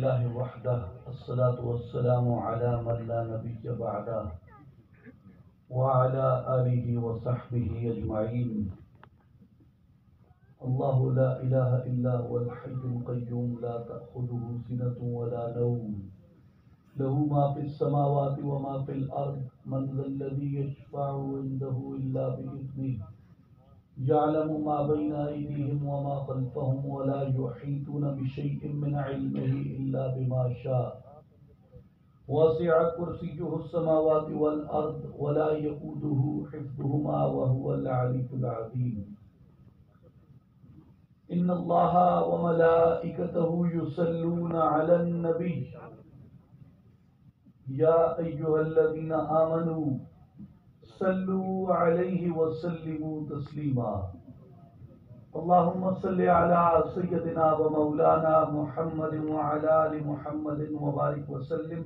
لله وحده الصلاة والسلام على من لا نبي بعده وعلى آله وصحبه أجمعين. الله لا إله إلا هو الحي القيوم لا تأخذه سنة ولا نوم له ما في السماوات وما في الأرض من ذا الذي يشفع عنده إلا بإذنه يعلم ما بين أيديهم وما خلفهم ولا يحيطون بشيء من علمه إلا بما شاء وسع كرسيه السماوات والأرض ولا يؤوده حفظهما وهو العلي العظيم. إن الله وملائكته يصلون على النبي يا أيها الذين آمنوا صلوا عليه وسلموا تسليما. اللهم صل على سيدنا ومولانا محمد وعلى آل محمد وبارک وسلم.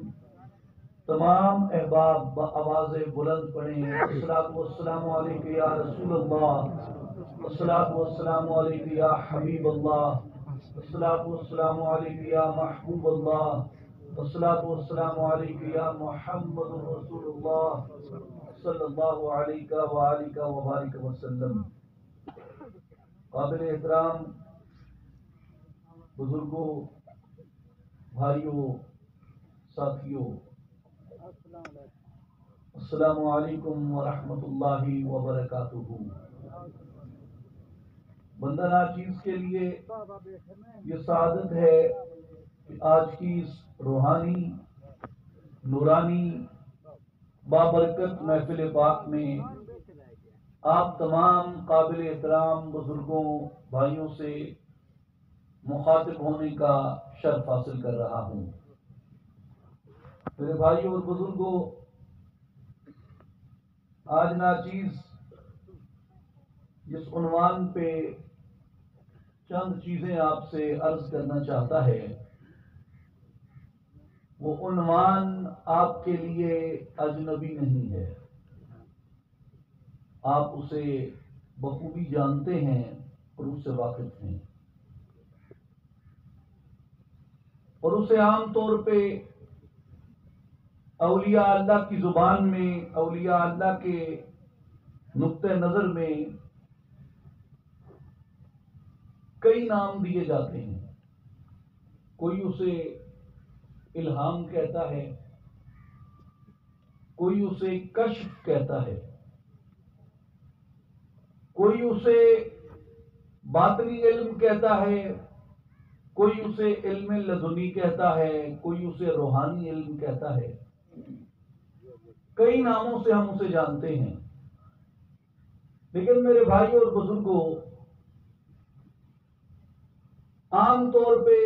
تمام احباب بآواز بلند پڑھیں الصلاۃ والسلام علیک یا رسول اللہ، الصلاۃ والسلام علیک یا حبیب اللہ، الصلاۃ والسلام علیک یا محبوب اللہ، الصلاۃ والسلام علیک یا محمد رسول اللہ صلی اللہ علیہ وآلہ وبارک وسلم. قابل احترام بزرگوں، بھائیوں، ساتھیوں، السلام علیکم ورحمۃ اللہ وبرکاتہ. بندہ ناچیز کے لیے یہ سعادت ہے کہ آج کی اس روحانی، نورانی، بابرکت محفل پاک میں آپ تمام قابل احترام بزرگوں، بھائیوں سے مخاطب ہونے کا شرف حاصل کر رہا ہوں. میرے بھائیوں اور بزرگوں، آج ناچیز جس عنوان پہ چند چیزیں آپ سے عرض کرنا چاہتا ہے، وہ عنوان آپ کے لیے اجنبی نہیں ہے. آپ اسے بخوبی جانتے ہیں اور اس سے واقف ہیں، اور اسے عام طور پہ اولیاء اللہ کی زبان میں، اولیاء اللہ کے نقطہ نظر میں کئی نام دیے جاتے ہیں. کوئی اسے الہام کہتا ہے، کوئی اسے کشف کہتا ہے، کوئی اسے باطنی علم کہتا ہے، کوئی اسے علم لدنی کہتا ہے، کوئی اسے روحانی علم کہتا ہے. کئی ناموں سے ہم اسے جانتے ہیں، لیکن میرے بھائیوں اور بزرگوں، عام طور پہ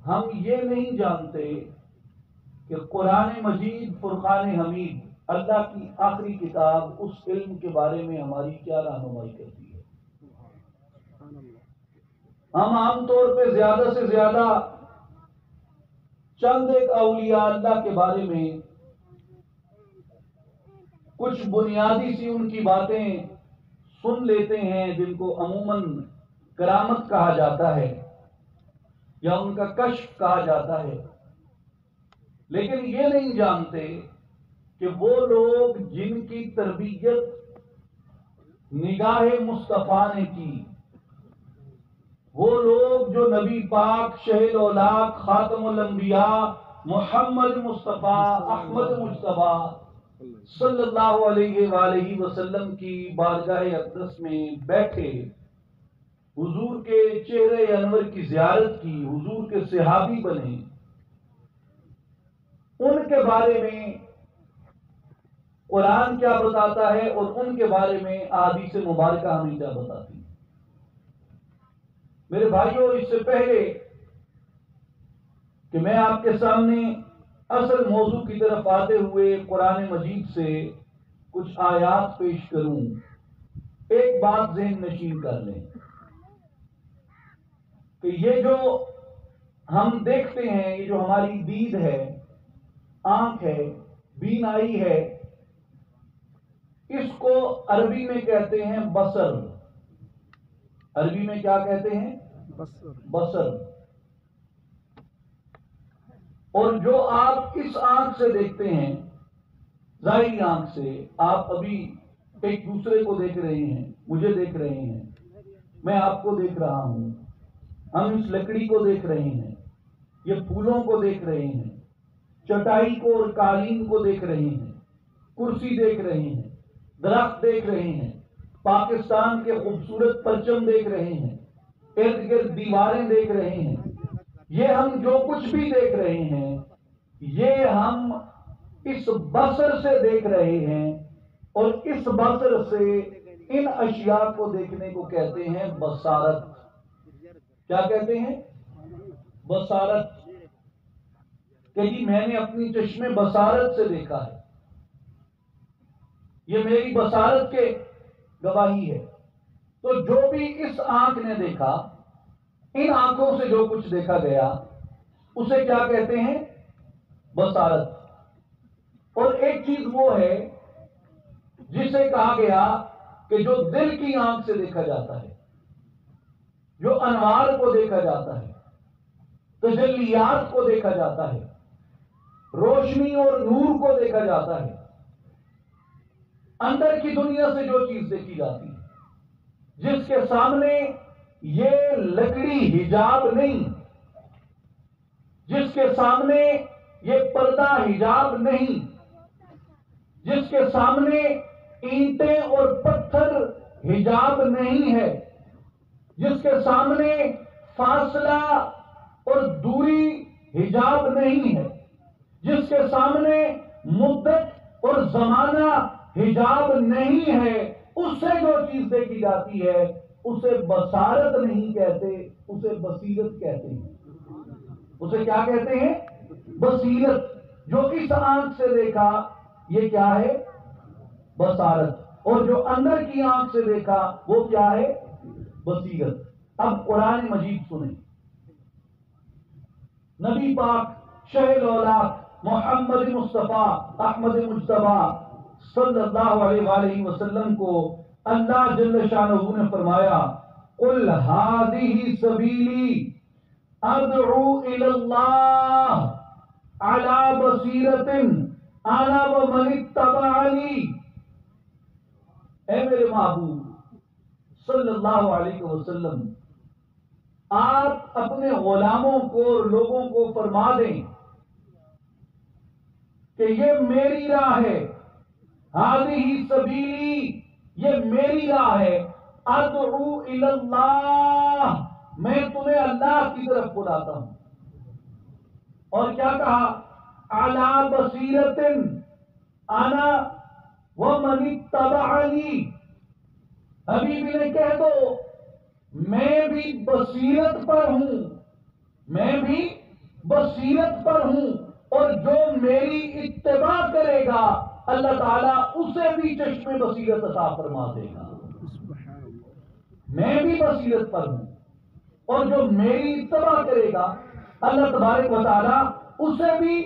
ہم یہ نہیں جانتے کہ قرآن مجید فرقان حمید اللہ کی آخری کتاب اس علم کے بارے میں ہماری کیا رہنمائی کرتی ہے. ہم عام طور پہ زیادہ سے زیادہ چند ایک اولیاء اللہ کے بارے میں کچھ بنیادی سی ان کی باتیں سن لیتے ہیں، جن کو عموماً کرامت کہا جاتا ہے یا ان کا کشف کہا جاتا ہے. لیکن یہ نہیں جانتے کہ وہ لوگ جن کی تربیت نگاہ مصطفیٰ نے کی، وہ لوگ جو نبی پاک شہید اولاق خاتم الانبیاء محمد مصطفیٰ احمد مجتبیٰ صلی اللہ علیہ وآلہ وسلم کی بارگاہ اقدس میں بیٹھے، حضور کے چہرے انور کی زیارت کی، حضور کے صحابی بنے، ان کے بارے میں قرآن کیا بتاتا ہے اور ان کے بارے میں احادیث مبارکہ ہمیں کیا بتاتی ہے. میرے بھائیوں، اس سے پہلے کہ میں آپ کے سامنے اصل موضوع کی طرف آتے ہوئے قرآن مجید سے کچھ آیات پیش کروں، ایک بات ذہن نشین کر لیں کہ یہ جو ہم دیکھتے ہیں، یہ جو ہماری دید ہے، آنکھ ہے، بینائی ہے، اس کو عربی میں کہتے ہیں بصر. عربی میں کیا کہتے ہیں؟ بصر. اور جو آپ اس آنکھ سے دیکھتے ہیں، ظاہری آنکھ سے، آپ ابھی ایک دوسرے کو دیکھ رہے ہیں، مجھے دیکھ رہے ہیں، میں آپ کو دیکھ رہا ہوں، ہم اس لکڑی کو دیکھ رہے ہیں، یہ پھولوں کو دیکھ رہے ہیں، چٹائی کو اور قالین کو دیکھ رہے ہیں، کرسی دیکھ رہے ہیں، درخت دیکھ رہے ہیں، پاکستان کے خوبصورت پرچم دیکھ رہے ہیں، ارد گرد دیواریں دیکھ رہے ہیں. یہ ہم جو کچھ بھی دیکھ رہے ہیں، یہ ہم اس بصر سے دیکھ رہے ہیں، اور اس بصر سے ان اشیاء کو دیکھنے کو کہتے ہیں بصارت. کیا کہتے ہیں؟ بصارت. کہ جی میں نے اپنی چشم بصارت سے دیکھا ہے، یہ میری بصارت کے گواہی ہے. تو جو بھی اس آنکھ نے دیکھا، ان آنکھوں سے جو کچھ دیکھا گیا، اسے کیا کہتے ہیں؟ بصارت. اور ایک چیز وہ ہے جسے کہا گیا کہ جو دل کی آنکھ سے دیکھا جاتا ہے، جو انوار کو دیکھا جاتا ہے، تجلیات کو دیکھا جاتا ہے، روشنی اور نور کو دیکھا جاتا ہے، اندر کی دنیا سے جو چیز دیکھی جاتی ہے، جس کے سامنے یہ لکڑی حجاب نہیں، جس کے سامنے یہ پردہ حجاب نہیں، جس کے سامنے اینٹیں اور پتھر حجاب نہیں ہے، جس کے سامنے فاصلہ اور دوری حجاب نہیں ہے، جس کے سامنے مدت اور زمانہ حجاب نہیں ہے، اس سے جو چیز دیکھی جاتی ہے اسے بصارت نہیں کہتے، اسے بصیرت کہتے ہیں. اسے کیا کہتے ہیں؟ بصیرت. جو اس آنکھ سے دیکھا یہ کیا ہے؟ بصارت. اور جو اندر کی آنکھ سے دیکھا وہ کیا ہے؟ بصیرت. اب قرآن مجید سنیں. نبی پاک شہ الاولاق محمد مصطفیٰ احمد مجتبیٰ صلی اللہ علیہ وآلہ وسلم کو اللہ جل شانہ نے فرمایا قل هذه سبیلی ادعو الی اللہ علی بصیرۃ انا ومن اتبعنی. اے میرے محبوب صلی اللہ علیہ وسلم، آپ اپنے غلاموں کو اور لوگوں کو فرما دیں کہ یہ میری راہ ہے، ہذہ سبیلی، یہ میری راہ ہے، ادعو الی اللہ، میں تمہیں اللہ کی طرف بلاتا ہوں. اور کیا کہا؟ علی بصیرۃ انا ومن اتبعنی. حبیب نے کہہ دو میں بھی بصیرت پر ہوں، میں بھی بصیرت پر ہوں، اور جو میری اتباع کرے گا اللہ تعالیٰ اسے بھی چشم بصیرت عطا فرما دے گا. میں بھی بصیرت پر ہوں، اور جو میری اتباع کرے گا اللہ تبارک و تعالیٰ اسے بھی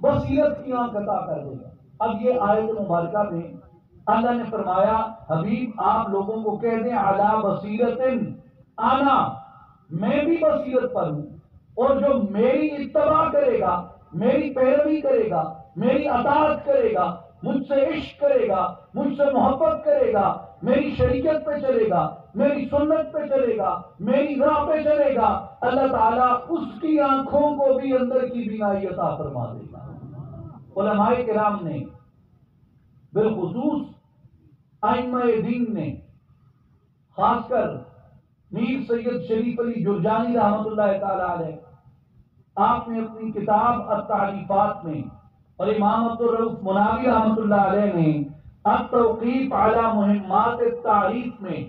بصیرت کی آنکھ عطا کر دے گا. اب یہ آیت مبارکہ میں اللہ نے فرمایا حبیب آپ لوگوں کو کہہ دیں علی بصیرۃ انا، میں بھی بصیرت پر ہوں، اور جو میری اتباع کرے گا، میری پیروی کرے گا، میری اطاعت کرے گا، مجھ سے عشق کرے گا، مجھ سے محبت کرے گا، میری شریعت پہ چلے گا، میری سنت پہ چلے گا، میری راہ پہ چلے گا، اللہ تعالیٰ اس کی آنکھوں کو بھی اندر کی بینائی عطا فرما دے گا. علماء کرام نے بالخصوص ائمہ دین نے، خاص کر میر سید شریف علی جرجانی رحمۃ اللہ تعالی علیہ، آپ نے اپنی کتاب التعریفات میں، اور امام عبدالرؤف مناوی رحمۃ اللہ علیہ نے التوقیف علی مہمات التعریف میں،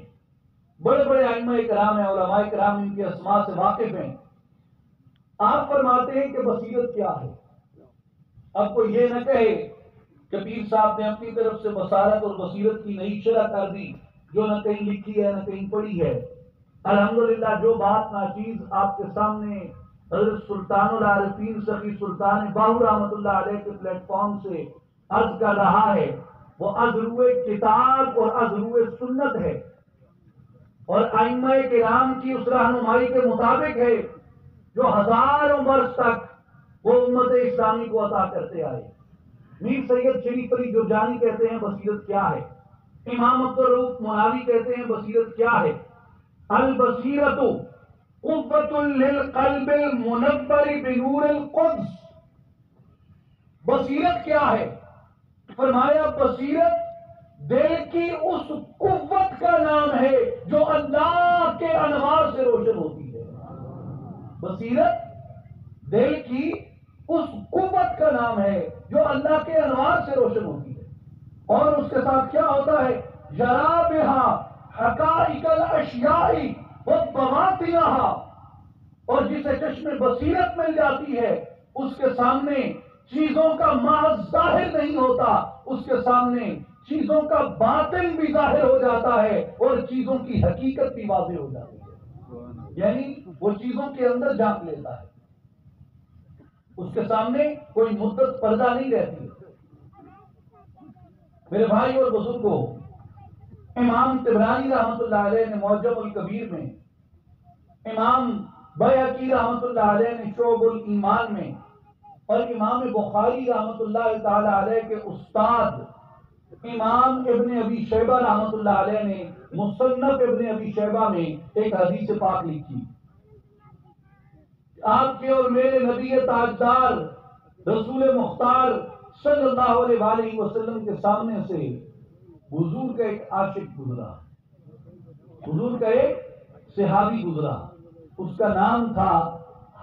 بڑے بڑے ائمہ کرام ہیں، علماء کرام ان کے اسماء سے واقف ہیں. آپ فرماتے ہیں کہ بصیرت کیا ہے. اب کوئی یہ نہ کہے کہ پیر صاحب نے اپنی طرف سے بصارت اور بصیرت کی نئی شرح کر دی جو نہ کہیں لکھی ہے نہ کہیں پڑھی ہے. الحمدللہ جو بات ناچیز آپ کے سامنے حضرت سلطان العارفین سخی سلطان باہو رحمۃ اللہ علیہ کے پلیٹ فارم سے عرض کر رہا ہے وہ از روئے کتاب اور از روئے سنت ہے، اور ائمہ کرام کی اس رہنمائی کے مطابق ہے جو ہزاروں برس تک وہ امت اسلامی کو عطا کرتے آئے. میر سید شریف علی جرجانی کہتے ہیں بصیرت کیا ہے. امام عبدالرؤف مناوی کہتے ہیں بصیرت کیا ہے. البصیرت قوت للقلب المنور بنور القدس. بصیرت کیا ہے؟ فرمایا بصیرت دل کی اس قوت کا نام ہے جو اللہ کے انوار سے روشن ہوتی ہے. بصیرت دل کی اس قوت کا نام ہے جو اللہ کے انوار سے روشن ہوتی ہے. اور اس کے ساتھ کیا ہوتا ہے؟ یرا بہا حقائق الاشیاء وبواطنہا. اور جسے چشم بصیرت مل جاتی ہے اس کے سامنے چیزوں کا محض ظاہر نہیں ہوتا، اس کے سامنے چیزوں کا باطن بھی ظاہر ہو جاتا ہے اور چیزوں کی حقیقت بھی واضح ہو جاتی ہے. یعنی وہ چیزوں کے اندر جھانک لیتا ہے، اس کے سامنے کوئی مدت پردہ نہیں رہتی. میرے بھائی اور بزرگوں، امام طبرانی رحمۃ اللہ علیہ نے معجم الکبیر میں، امام بیہقی رحمۃ اللہ علیہ نے شعب الایمان میں، اور امام بخاری رحمۃ اللہ تعالی علیہ کے استاد امام ابن ابی شیبہ رحمۃ اللہ علیہ نے مصنف ابن ابی شیبہ میں ایک حدیث پاک لکھی. آپ کے اور میرے نبی تاجدار رسول مختار صلی اللہ علیہ وآلہ وسلم کے سامنے سے حضور کا ایک عاشق گزرا، حضور کا ایک صحابی گزرا. اس کا نام تھا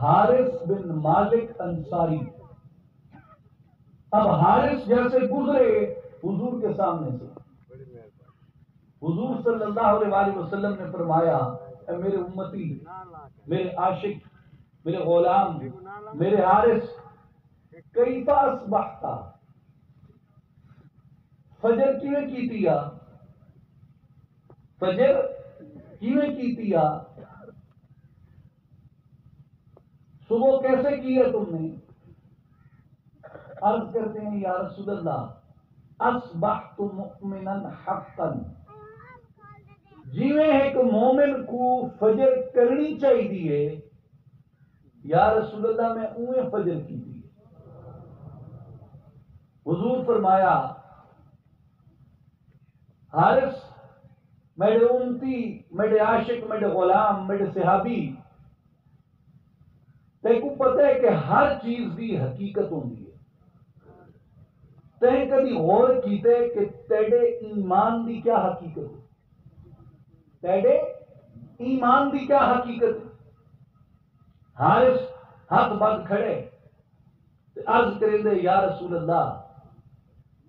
حارث بن مالک انصاری. اب حارث جیسے گزرے حضور کے سامنے سے، حضور صلی اللہ علیہ وآلہ وسلم نے فرمایا اے میرے امتی، میرے عاشق، میرے غلام، میرے حارث، کیف اصبحت؟ فجر کیویں کیتیا؟ فجر کیویں کیتیا؟ صبح کیسے کی ہے تم نے؟ عرض کرتے ہیں یا رسول اللہ اصبحت مؤمنا حقا. جیویں ایک مومن کو فجر کرنی چاہیے یا رسول اللہ میں اویں فجر کی تھی. حضور فرمایا حارث، میرے امتی، میرے عاشق، میرے غلام، میرے صحابی، تے کو پتہ ہے کہ ہر چیز دی حقیقت ہوندی ہے. تے کبھی غور کیتے کہ تیرے ایمان دی کیا حقیقت ہے؟ تیرے ایمان دی کیا حقیقت ہے؟ حارث ہاتھ بند کھڑے عرض کریں دے یا رسول اللہ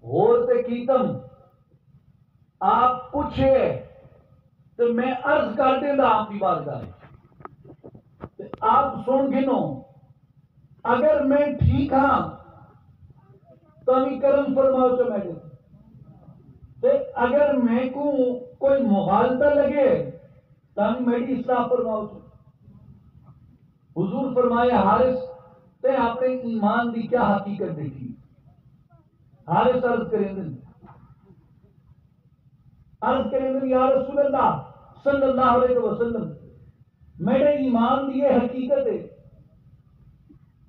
غور تے کیتم، آپ پوچھے تو میں عرض کر دیں دا آپ کی بارگاہ میں، آپ سن گنو، اگر میں ٹھیک ہاں تو ہمیں کرم فرماؤ تو میں دے، اگر میں کو کوئی مغالطہ لگے تو ہمیں میری اصلاح فرماؤ تو. حضور فرمائے حارث تے اپنے ایمان دی کیا حقیقت دیکھی؟ حارث عرض کریں دے یا رسول اللہ صلی اللہ علیہ وسلم، میرے ایمان دی یہ حقیقت ہے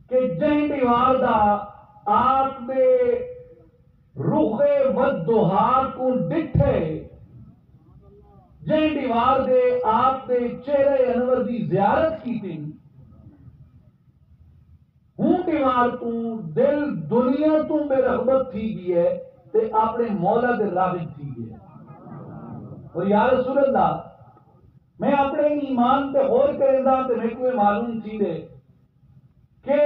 کہ جہیں دیوار دا آپ دے روخے ودہا کو ڈٹھے، جہیں دیوار دے آپ دے چہرے انور دی زیارت کی تھی، ہوں دیوار تو دل دنیا تو بے رغبت تھی گئی ہے تے اپنے مولا دے راغب تھی گئی ہے. اور یا رسول اللہ میں اپنے ایمان تے غور کریں دا تے میں کوئی معلوم تھی دے کہ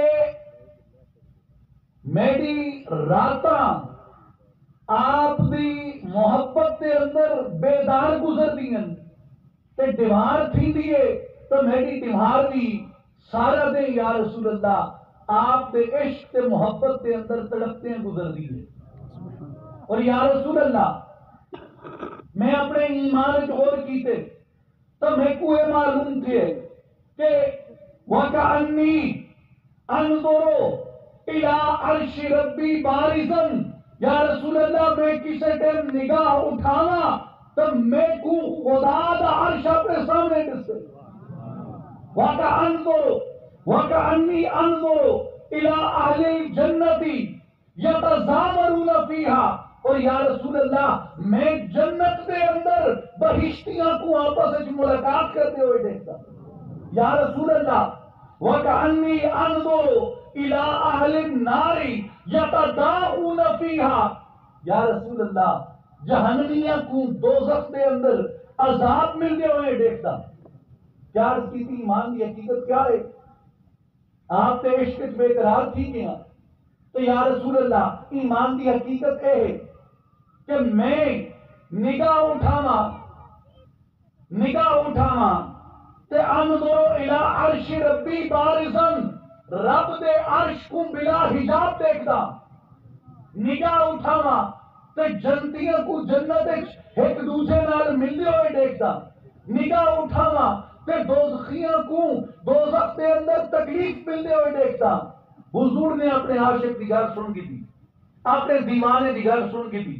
میری راتاں آپ دی محبت کے اندر بیدار گزر دیں تے دیوار تھی دیئے تو میری دیوار بھی سارا دیں یا رسول اللہ آپ کے عشق تے محبت کے اندر تڑپتے ہیں گزر دیئے. اور یا رسول اللہ میں اپنے ایمان غور کیتے تو میں کو یہ معلوم تھے کہ وَكَأَنِّي أَنظُرُ إِلَىٰ عَرْشِ رَبِّي بَارِزًا، یا رسول اللہ میں کسی ٹائم نگاہ اٹھانا تو میں کو خدا دا عرش اپنے سامنے دستے. وَكَأَنِّي أَنظُرُ الی اہل الجنت یتزاورون فیہا، اور یا رسول اللہ میں جنت کے اندر بہشتیاں کو آپس میں ملاقات کرتے ہوئے دیکھتا ہوں۔ یا رسول اللہ وَكَأَنِّي أَنظُرُ إِلَىٰ أَهْلِ النَّارِ يَتَدَاعُونَ فِيهَا، یا رسول اللہ جہنمیاں کو دوزخ کے اندر عذاب ملتے ہوئے دیکھتا ہوں۔ کیا عرض کی تھی؟ ایمان کی حقیقت کیا ہے؟ آپ نے عشق بے قرار تھی کیا؟ تو یا رسول اللہ ایمان کی حقیقت یہ ہے کہ میں نگاہ اٹھاواں تے انظر الی عرش ربی بارزن، رب دے عرش کو بلا حجاب دیکھدا، نگاہ اٹھاواں تے جنتیاں کو جنت ایک دوسرے نال ملتے ہوئے دیکھدا، نگاہ اٹھاواں تے دوزخیاں کو دوزخ دے اندر تکلیف ملتے ہوئے دیکھدا۔ حضور نے اپنے عاشق کی گل سن کی تھی، اپنے دیوانے کی گل سن کی تھی،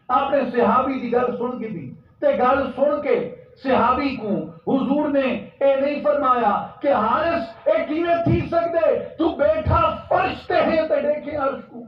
اپنے صحابی کی گل سن کی تھی، تے گل سن کے صحابی کو حضور نے اے نہیں فرمایا کہ حارث اے کیویں تھی سکدے تو بیٹھا فرش تے ہے تے دیکھے عرش کو،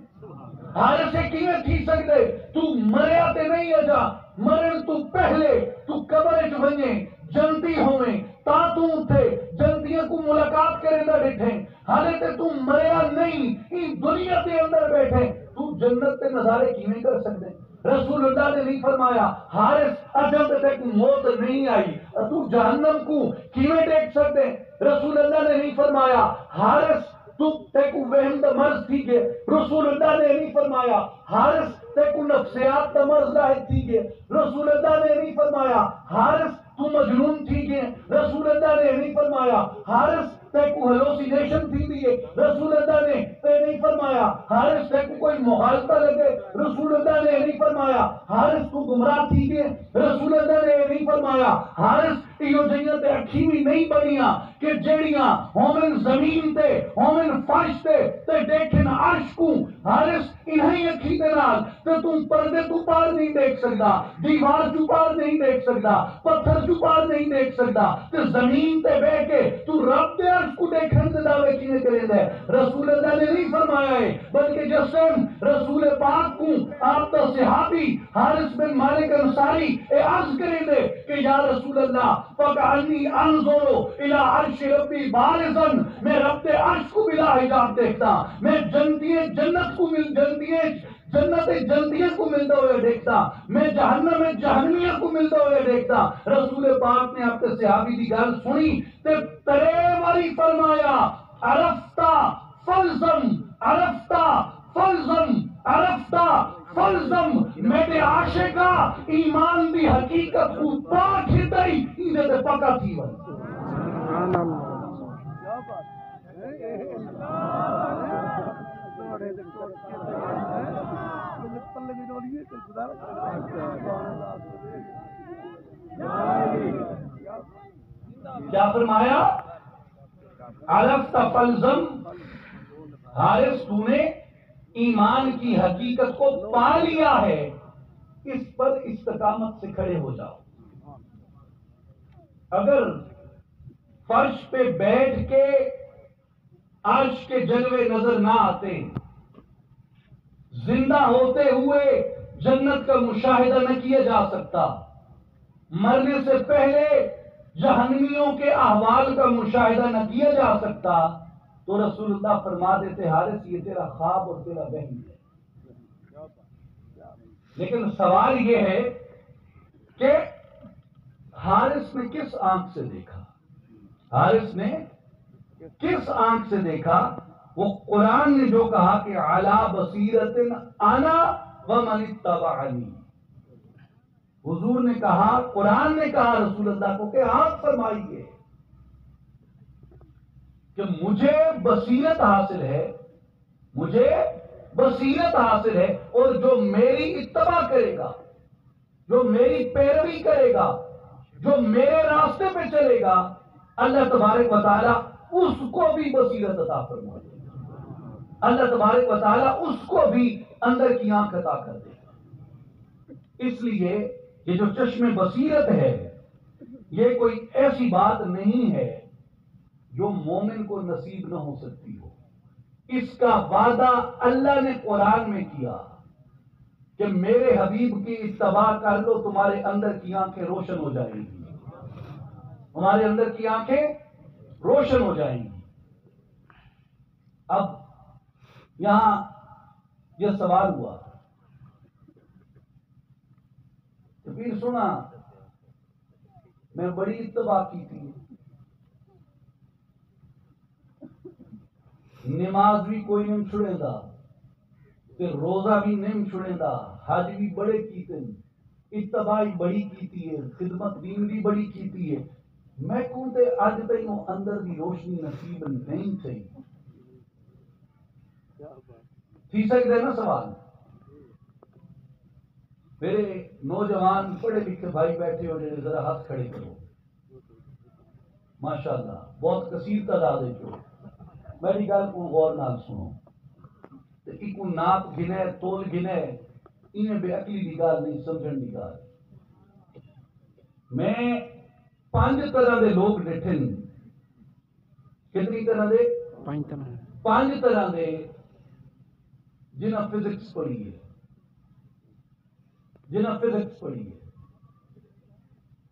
حارث اے کیویں تھی سکدے تو مریا تے نہیں اجا، مرن تو پہلے تو قبر وچ ونجے جنتی ہوئیں تا تو اٹھے جنتیاں کو ملاقات کرے نہ ڈٹھے، حالے تے تو مریا نہیں ان دنیا کے اندر بیٹھے تو جنت کے نظارے کیویں کر سکتے؟ رسول اللہ نے نہیں فرمایا حارث اجب تک موت نہیں آئی تو جہنم کو کیویں دیکھ سکتے؟ رسول اللہ نے نہیں فرمایا حارث تو تیکو وہم دا مرض تھی گئے، رسول اللہ نے نہیں فرمایا حارث تیکو نفسیات دا مرض لاحق تھی گئے، رسول اللہ نے نہیں فرمایا حارث تو مجنون تھی گئے، رسول اللہ نے نہیں فرمایا حارث تیکو ہلوسینیشن تھی دیئے، رسول اللہ نے نہیں فرمایا حارث تیکو کوئی مغالطہ لگے، رسول اللہ نے نہیں فرمایا حارث تو گمراہ تھی گئے، رسول اللہ نے نہیں فرمایا حارث یہ جنت اکھی بھی نہیں بنیاں کہ جڑیاں ہومن زمین تے ہومن فرش تے دیکھن عرش کو، حارث انہیں اکھی دے نال تے تم پردے تو پار نہیں دیکھ سکتا، دیوار تو پار نہیں دیکھ سکتا، پتھر تو پار نہیں دیکھ سکتا، تے زمین تے بہ کے تو رب دے عرش کو دیکھن دے دعوے کیویں کریں دے؟ رسول اللہ نے نہیں فرمایا ہے، بلکہ جس ٹائم رسول پاک کو آپ کا صحابی حارث بن مالک انصاری اے عرض کریں دے کہ یا رسول اللہ فَقَعَنِّي أَنظُرُ إِلَىٰ عَرْشِ رَبِّي بَارِزًا، میں رب دے عرش کو بلا حجاب دیکھتا، میں جنت کو جنتیاں کو ملتا ہوئے دیکھتا، میں جہنم میں جہنمیاں کو ملتا ہوئے دیکھتا۔ رسول پاک نے اپنے صحابی کی گل سنی تے ترے واری فرمایا عرفتا فلزم، عرفتا فلزم، عرفتا فلزم، میرے عاشقہ ایمان دی حقیقت کو پاک ہدائی انہیں تے پکا تھی وئی۔ کیا فرمایا؟ عرفتا فلزم، حارث تو نے ایمان کی حقیقت کو پا لیا ہے، اس پر استقامت سے کھڑے ہو جاؤ۔ اگر فرش پہ بیٹھ کے عرش کے جلوے نظر نہ آتے، زندہ ہوتے ہوئے جنت کا مشاہدہ نہ کیا جا سکتا، مرنے سے پہلے جہنمیوں کے احوال کا مشاہدہ نہ کیا جا سکتا، تو رسول اللہ فرما دیتے حارث یہ تیرا خواب اور تیرا وہم ہے۔ لیکن سوال یہ ہے کہ حارث نے کس آنکھ سے دیکھا؟ حارث نے کس آنکھ سے دیکھا؟ وہ قرآن نے جو کہا کہ علی بصیرت انا ومن اتبعنی، حضور نے کہا، قرآن نے کہا رسول اللہ کو کہ آپ فرمائیے کہ مجھے بصیرت حاصل ہے، مجھے بصیرت حاصل ہے، اور جو میری اتباع کرے گا، جو میری پیروی کرے گا، جو میرے راستے پہ چلے گا، اللہ تبارک و تعالیٰ اس کو بھی بصیرت عطا فرما دے گا، اللہ تبارک و تعالیٰ اس کو بھی اندر کی آنکھ عطا کر دے گا۔ اس لیے یہ جو چشم بصیرت ہے یہ کوئی ایسی بات نہیں ہے جو مومن کو نصیب نہ ہو سکتی ہو، اس کا وعدہ اللہ نے قرآن میں کیا کہ میرے حبیب کی اتباع کر لو، تمہارے اندر کی آنکھیں روشن ہو جائیں گی، ہمارے اندر کی آنکھیں روشن ہو جائیں گی۔ اب یہاں یہ سوال ہوا کہ پھر سنا میں بڑی اتباع کی تھی، نماز بھی کوئی نہیں چھڑے دا، پھر روزہ بھی نہیں چھڑے دا، حج بھی بڑے کیتے ہیں، اتباع بڑی کیتی ہے، خدمت دین بھی بڑی کیتی ہے، میں کونتے آج تینوں اندر بھی روشنی نصیب نہیں تھی۔ تھی سکتے نا سوال؟ میرے نوجوان پڑھے لکھے بھائی بیٹھے ہو جائے ذرا ہاتھ کھڑے کرو، ماشاءاللہ بہت کثیر تعداد ہے۔ جو میری گل کو غور نال سنو، ایک نات گنے تول گنے انہیں بے عقلی کی گل نہیں، سمجھن کی گل۔ میں 5 طرح دے لوگ ڈٹھے نہیں، کتنی طرح دے؟ 5 طرح دے جنہیں فزکس پڑھی ہے، جنہیں فزکس پڑھی ہے۔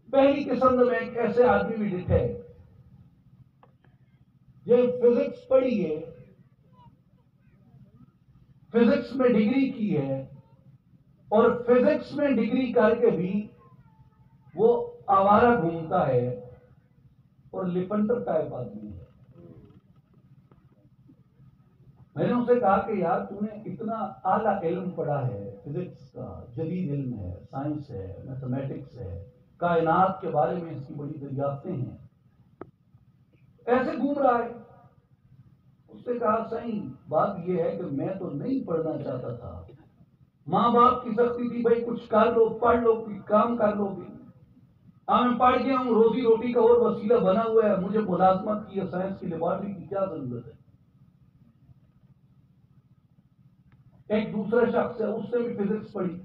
پہلی قسم میں ایک ایسے آدمی بھی ڈٹھے یہ فزکس پڑھی ہے، فزکس میں ڈگری کی ہے، اور فزکس میں ڈگری کر کے بھی وہ آوارہ گھومتا ہے اور لپنڈر ٹائپ آدمی ہے۔ میں نے اسے کہا کہ یار تو نے اتنا اعلیٰ علم پڑھا ہے، فزکس کا جدید علم ہے، سائنس ہے، میتھمیٹکس ہے، کائنات کے بارے میں اس کی بڑی دریافتیں ہیں، ایسے گھوم رہا ہے۔ اس نے کہا صحیح بات یہ ہے کہ میں تو نہیں پڑھنا چاہتا تھا، ماں باپ کی سختی تھی بھائی کچھ کر لو، پڑھ لو، کوئی کام کر لو گے، میں پڑھ گیا ہوں، روزی روٹی کا اور وسیلہ بنا ہوا ہے، مجھے ملازمت کی یا سائنس کی لیبارٹری کی کیا ضرورت ہے۔ ایک دوسرا شخص ہے، اس نے بھی فزکس پڑھی،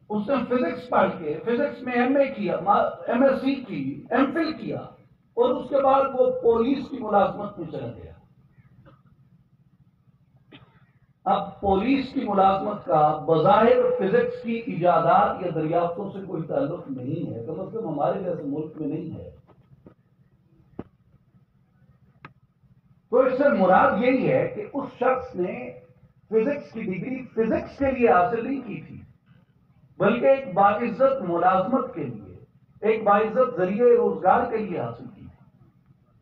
اس نے فزکس پڑھ کے فزکس میں ایم اے کیا، ایم ایس سی کی، ایم فل کیا، اور اس کے بعد وہ پولیس کی ملازمت میں چلا گیا۔ اب پولیس کی ملازمت کا بظاہر فزکس کی ایجادات یا دریافتوں سے کوئی تعلق نہیں ہے، کم از کم ہمارے جیسے ملک میں نہیں ہے۔ تو اس سے مراد یہی ہے کہ اس شخص نے فزکس کی ڈگری فزکس کے لیے حاصل نہیں کی تھی، بلکہ ایک باعزت ملازمت کے لیے، ایک باعزت ذریعہ روزگار کے لیے حاصل کی تھی،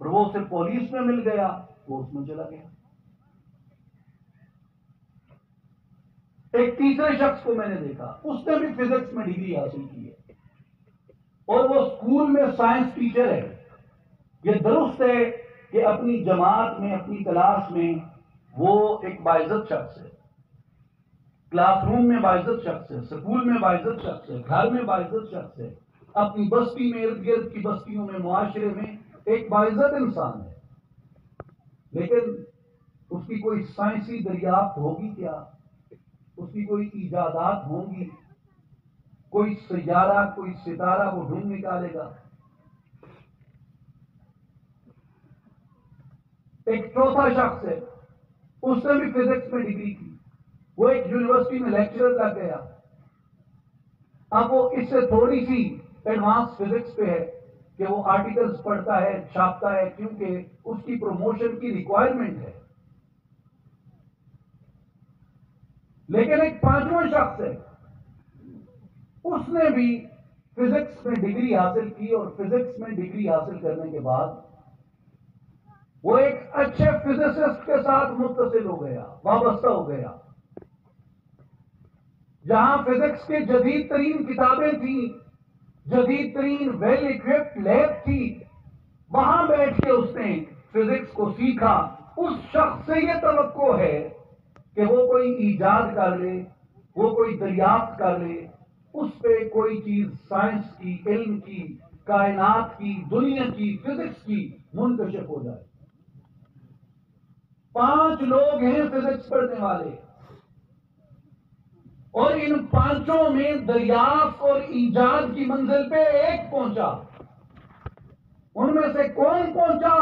اور وہ اسے پولیس میں مل گیا، وہ اس میں چلا گیا۔ ایک تیسرے شخص کو میں نے دیکھا، اس نے بھی فزکس میں ڈگری حاصل کی ہے، اور وہ اسکول میں سائنس ٹیچر ہے۔ یہ درست ہے کہ اپنی جماعت میں، اپنی کلاس میں وہ ایک باعزت شخص ہے، کلاس روم میں باعزت شخص ہے، اسکول میں باعزت شخص ہے، گھر میں باعزت شخص ہے، اپنی بستی میں، ارد گرد کی بستیوں میں، معاشرے میں ایک باعزت انسان ہے، لیکن اس کی کوئی سائنسی دریافت ہوگی کیا؟ اس کی کوئی ایجادات ہوں گی؟ کوئی سیارہ، کوئی ستارہ وہ ڈھونڈ نکالے گا؟ ایک چوتھا شخص ہے، اس نے بھی فزکس میں ڈگری کی، وہ ایک یونیورسٹی میں لیکچرر لگ گیا۔ اب وہ اس سے تھوڑی سی ایڈوانس فزکس پہ ہے کہ وہ آرٹیکلز پڑھتا ہے، چھاپتا ہے، کیونکہ اس کی پروموشن کی ریکوائرمنٹ ہے۔ لیکن ایک 5واں شخص ہے، اس نے بھی فزکس میں ڈگری حاصل کی، اور فزکس میں ڈگری حاصل کرنے کے بعد وہ ایک اچھے فزسسٹ کے ساتھ متصل ہو گیا، وابستہ ہو گیا۔ جہاں فزکس کی جدید ترین کتابیں تھیں، جدید ترین ویل اکوپڈ لیب تھی، وہاں بیٹھ کے اس نے فزکس کو سیکھا۔ اس شخص سے یہ توقع ہے کہ وہ کوئی ایجاد کر لے، وہ کوئی دریافت کر لے، اس پہ کوئی چیز سائنس کی، علم کی، کائنات کی، دنیا کی، فزکس کی منکشف ہو جائے۔ 5 لوگ ہیں فزکس پڑھنے والے، اور ان 5 میں دریافت اور ایجاد کی منزل پہ ایک پہنچا۔ ان میں سے کون پہنچا؟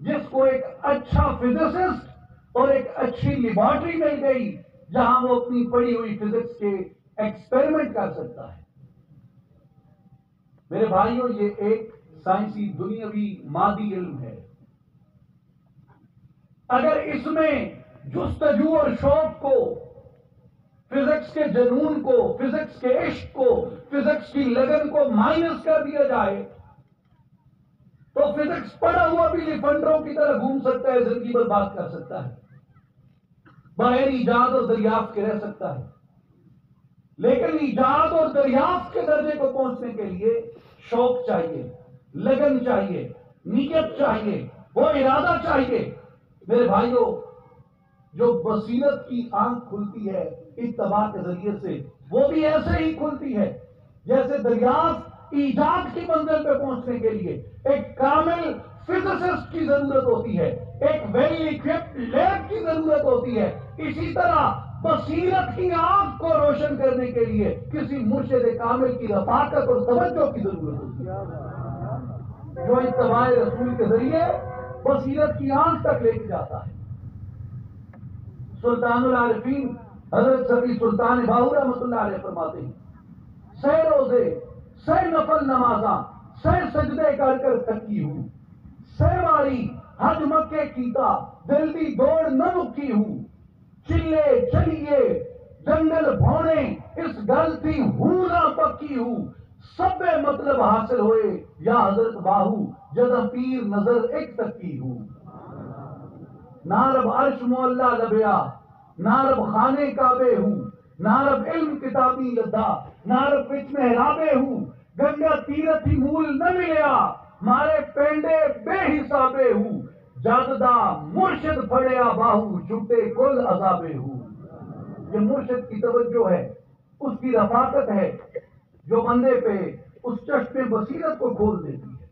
جس کو ایک اچھا فزسسٹ اور ایک اچھی لیبارٹری مل گئی جہاں وہ اپنی پڑھی ہوئی فزکس کے ایکسپیریمنٹ کر سکتا ہے. میرے بھائیوں، یہ ایک سائنسی دنیاوی مادی علم ہے. اگر اس میں جستجو اور شوق کو، فزکس کے جنون کو، فزکس کے عشق کو، فزکس کی لگن کو مائنس کر دیا جائے تو فزکس پڑھا ہوا بھی لفنڈروں کی طرح گھوم سکتا ہے، زندگی برباد کر سکتا ہے، بغیر ایجاد اور دریافت کے رہ سکتا ہے. لیکن ایجاد اور دریافت کے درجے کو پہنچنے کے لیے شوق چاہیے، لگن چاہیے، نیت چاہیے، وہ ارادہ چاہیے. میرے بھائیوں، جو بصیرت کی آنکھ کھلتی ہے اتباع کے ذریعے سے، وہ بھی ایسے ہی کھلتی ہے جیسے دریافت ایجاد کی منزل پہ پہنچنے کے لیے ایک کامل فزسسٹ کی ضرورت ہوتی ہے، ایک ویل اکوپڈ لیب کی ضرورت ہوتی ہے. اسی طرح بصیرت کی آنکھ کو روشن کرنے کے لیے کسی مرشد کامل کی رفاقت اور توجہ کی ضرورت ہوتی ہے، جو اتباع رسول کے ذریعے بصیرت کی آنکھ تک لے کے جاتا ہے. سلطان العارفین حضرت سبی سلطان باہو رحمۃ اللہ علیہ فرماتے ہیں، سہ روزے، سہ نفل نمازاں، سہ سجدے کر کر تھکی ہوں، سہ باری حج مکے کیتا، دل دی دوڑ نہ مکی ہوں، چلے چلیے جنگل بھونے، اس گل تھی ہوں نہ پکی ہوں، سب مطلب حاصل ہوئے یا حضرت باہو، جدہ پیر نظر ایک تکی ہوں. نارب عرش معلّہ لبیا، نارب خانے کعبے ہوں، نارب علم کتابی لدھا، نارب وچ محرابے ہوں، گنگا تیرتھ ہی مول نہ ملیا، مارے پینڈے بے حسابے ہوں، جاگدہ مرشد پھڑیا باہو، چھٹے کل عذابے ہوں. یہ مرشد کی توجہ ہے، اس کی رفاقت ہے جو بندے پہ اس چشم بصیرت کو کھول دیتی ہے،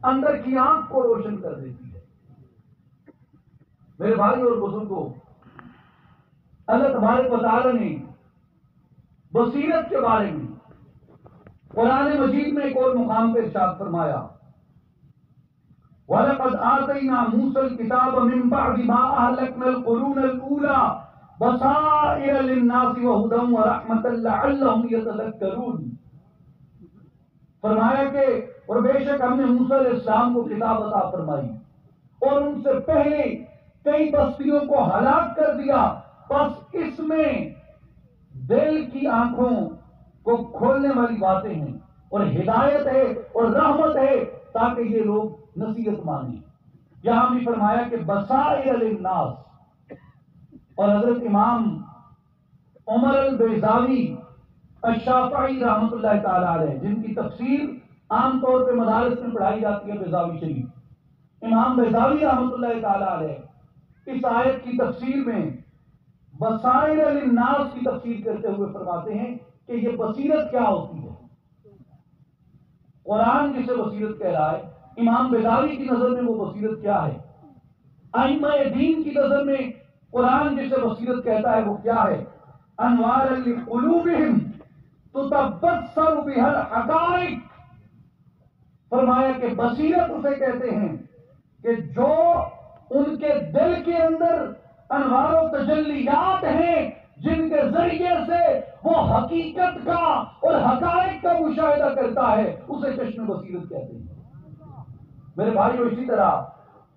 اندر کی آنکھ کو روشن کر دیتی ہے. میرے بھائی اور بزرگوں، اللہ تبارک و تعالی نے بصیرت کے بارے میں قرآن مجید میں ایک اور مقام پہ ارشاد فرمایا، وَلَقَدْ آتَيْنَا مُوسَى الْكِتَابَ مِن بَعْدِ مَا أَهْلَكْنَا الْقُرُونَ الْأُولَىٰ بَصَائِرَ لِلنَّاسِ وَهُدًى وَرَحْمَةً لَعَلَّهُمْ يَتَذَكَّرُونَ. فرمایا کہ اور بے شک ہم نے موسیٰ علیہ السلام کو کتاب عطا فرمائی اور ان سے پہلے کئی بستیوں کو ہلاک کر دیا، بس اس میں دل کی آنکھوں کو کھولنے والی باتیں ہیں اور ہدایت ہے اور رحمت ہے تاکہ یہ لوگ نصیحت مانیں. یہاں بھی فرمایا کہ بصائر للناس. اور حضرت امام عمر البیضاوی الشافعی رحمۃ اللہ تعالی علیہ، جن کی تفسیر عام طور پہ مدارس میں پڑھائی جاتی ہے، بیضاوی شریف، امام بیضاوی رحمۃ اللہ تعالی علیہ اس آیت کی تفسیر میں بصائر للناس کی تفسیر کرتے ہوئے فرماتے ہیں کہ یہ بصیرت کیا ہوتی ہے. قرآن جسے بصیرت کہہ رہا ہے، امام بیضاوی کی نظر میں وہ بصیرت کیا ہے؟ ائمہ دین کی نظر میں قرآن جسے بصیرت کہتا ہے وہ کیا ہے؟ انوار لقلوبہم تتبصر بها الحقائق. فرمایا کہ بصیرت اسے کہتے ہیں کہ جو ان کے دل کے اندر انوار و تجلیات ہیں جن کے ذریعے سے وہ حقیقت کا اور حقائق کا مشاہدہ کرتا ہے، اسے چشم بصیرت کہتے ہیں. میرے بھائیو، اسی طرح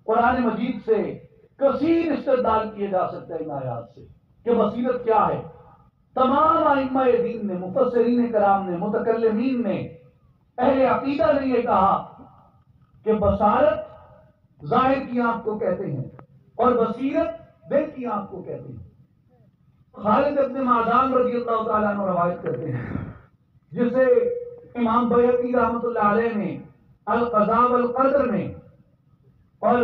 قرآن مجید سے کثیر استدلال کیے جا سکتے ہیں ان آیات سے کہ بصیرت کیا ہے. تمام ائمہ دین نے، مفسرین کرام نے، متکلمین نے، اہل عقیدہ نے یہ کہا کہ بصارت ظاہر کی آنکھ کو کہتے ہیں اور بصیرت دل کی آنکھ کو کہتے ہیں. خالد ابن معدان رضی اللہ تعالیٰ عنہ روایت کرتے ہیں، جسے امام بیہقی رحمۃ اللہ علیہ نے القضاء والقدر میں اور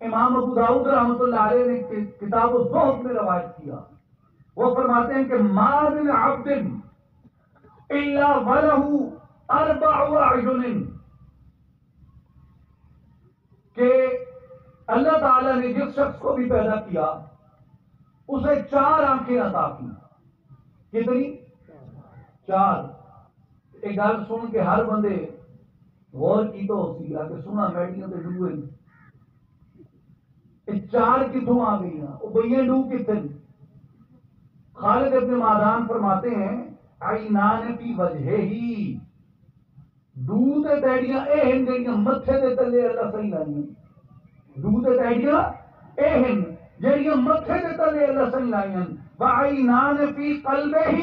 امام ابو داؤد رحمۃ اللہ علیہ نے کتاب الزہد میں روایت کیا. وہ فرماتے ہیں کہ ما من عبد الا وله اربع اعین، کہ اللہ تعالیٰ نے جس شخص کو بھی پیدا کیا اسے 4 آنکھیں عطا کی. کتنی؟ 4. ایک گل سن کے ہر بندے غور کی تو ہوتی ہے کہ سنا میڈیوں کے ڈوبے چار کتوں آ گئی وہ بھیا ڈو کتنے؟ خالد ابن معدان فرماتے ہیں عینان فی وجہ ہی، دو تے تیڑیاں اے ہن جڑیاں متھے دے تلے اللہ صحیح لائیں، دو تے تیڑیاں اے ہن جڑیاں متھے دے تلے اللہ صحیح لائیں، وعینان فی قلبہ،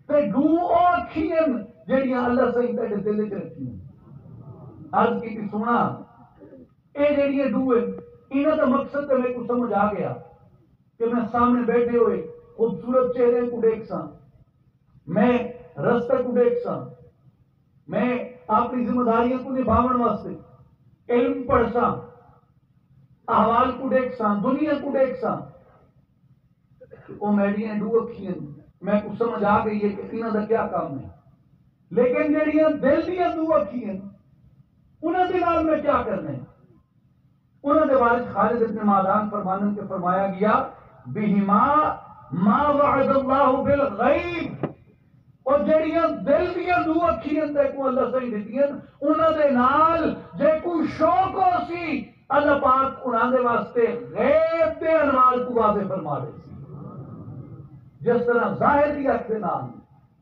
تے دو او اکھیاں جڑیاں اللہ صحیح تے دل وچ رکھیاں۔ عرض کی سنا اے جڑیاں دو ہیں انہاں دا مقصد تے میرے کو سمجھ آ گیا کہ میں سامنے بیٹھے ہوئے خوبصورت چہرے کو دیکھ سا، میں رستے کو دیکھ سا، میں اپنی ذمہ داریوں کو نبھاون واسطے علم پڑھ سا، احوال کو دیکھ سا، دنیا کو دیکھ سا، وہ میڈیاں دو اکھیاں میں کو سمجھ آ گئی ہے کہ انہاں دا کیا کام ہے، لیکن جڑیاں دل دیاں دو اکھیاں انہاں دے نال میں کیا کرنا ہے؟ انہوں نے والد خالد ابن معدان فرمانن کے فرمایا گیا بہما ما وعد اللہ بالغیب، اور جڑیاں دل دیاں دو اکھیاں تے کو اللہ صحیح دتیاں انہاں دے نال جے کوئی شوق ہو سی اللہ پاک انہاں دے واسطے غیب دے انوار کو واضح فرما دے سی۔ جس طرح ظاہر دی اکھ دے نال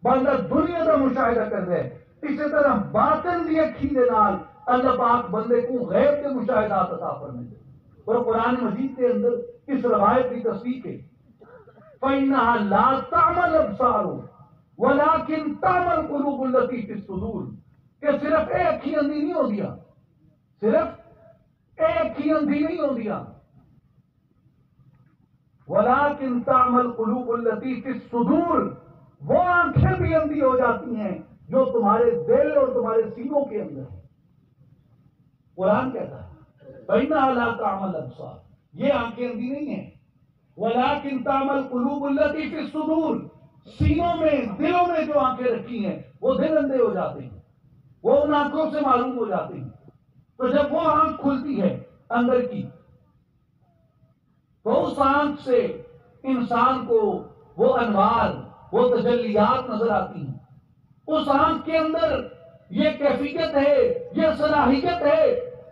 بندہ دنیا دا مشاہدہ کر دے، اسی طرح باطن دی اکھی دے نال اللہ پاک بندے کو غیب کے مشاہدات عطا فرمائے دے۔ اور قرآن مجید کے اندر اس روایت کی تصدیق ہے فَإِنَّهَا لَا تَعْمَى الْأَبْصَارُ وَلَكِنْ تَعْمَى الْقُلُوبُ الَّتِي فِي الصُّدُورِ، کہ صرف اے اکھی اندھی نہیں ہوندیاں، صرف اے اکھی اندھی نہیں ہوندیاں، وَلَكِنْ تَعْمَى الْقُلُوبُ الَّتِي فِي الصُّدُورِ، وہ آنکھیں بھی اندھی ہو جاتی ہیں جو تمہارے دل اور تمہارے سینوں کے اندر ہے۔ قرآن کہتا ہے فَإِنَّهَا لَا تَعْمَى الْأَبْصَارُ، یہ آنکھیں اندھی نہیں ہیں، وَلَكِنْ تَعْمَى الْقُلُوبُ الَّتِي فِي الصُّدُورِ، سینوں میں دلوں میں جو آنکھیں رکھی ہیں وہ دل اندھے ہو جاتے ہیں، وہ ان آنکھوں سے معلوم ہو جاتے ہیں۔ تو جب وہ آنکھ کھلتی ہے اندر کی تو اس آنکھ سے انسان کو وہ انوار وہ تجلیات نظر آتی ہیں، اس آنکھ کے اندر یہ کیفیت ہے، یہ صلاحیت ہے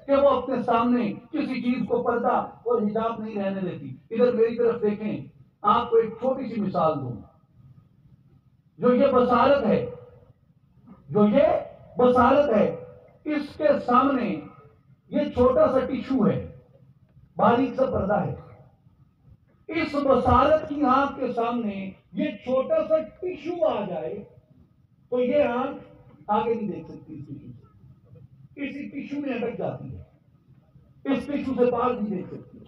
کہ وہ اپنے سامنے کسی چیز کو پردہ اور حجاب نہیں رہنے دیتی۔ ادھر میری طرف دیکھیں، آپ کو ایک چھوٹی سی مثال دوں، جو یہ بصارت ہے، جو یہ بصارت ہے، اس کے سامنے یہ چھوٹا سا ٹشو ہے، باریک سا پردہ ہے، اس بصارت کی آنکھ کے سامنے یہ چھوٹا سا ٹشو آ جائے تو یہ آنکھ آگے نہیں دیکھ سکتی، اس ٹشو سے اسی ٹشو میں اٹک جاتی ہے، اس ٹشو سے پار نہیں دیکھ سکتی۔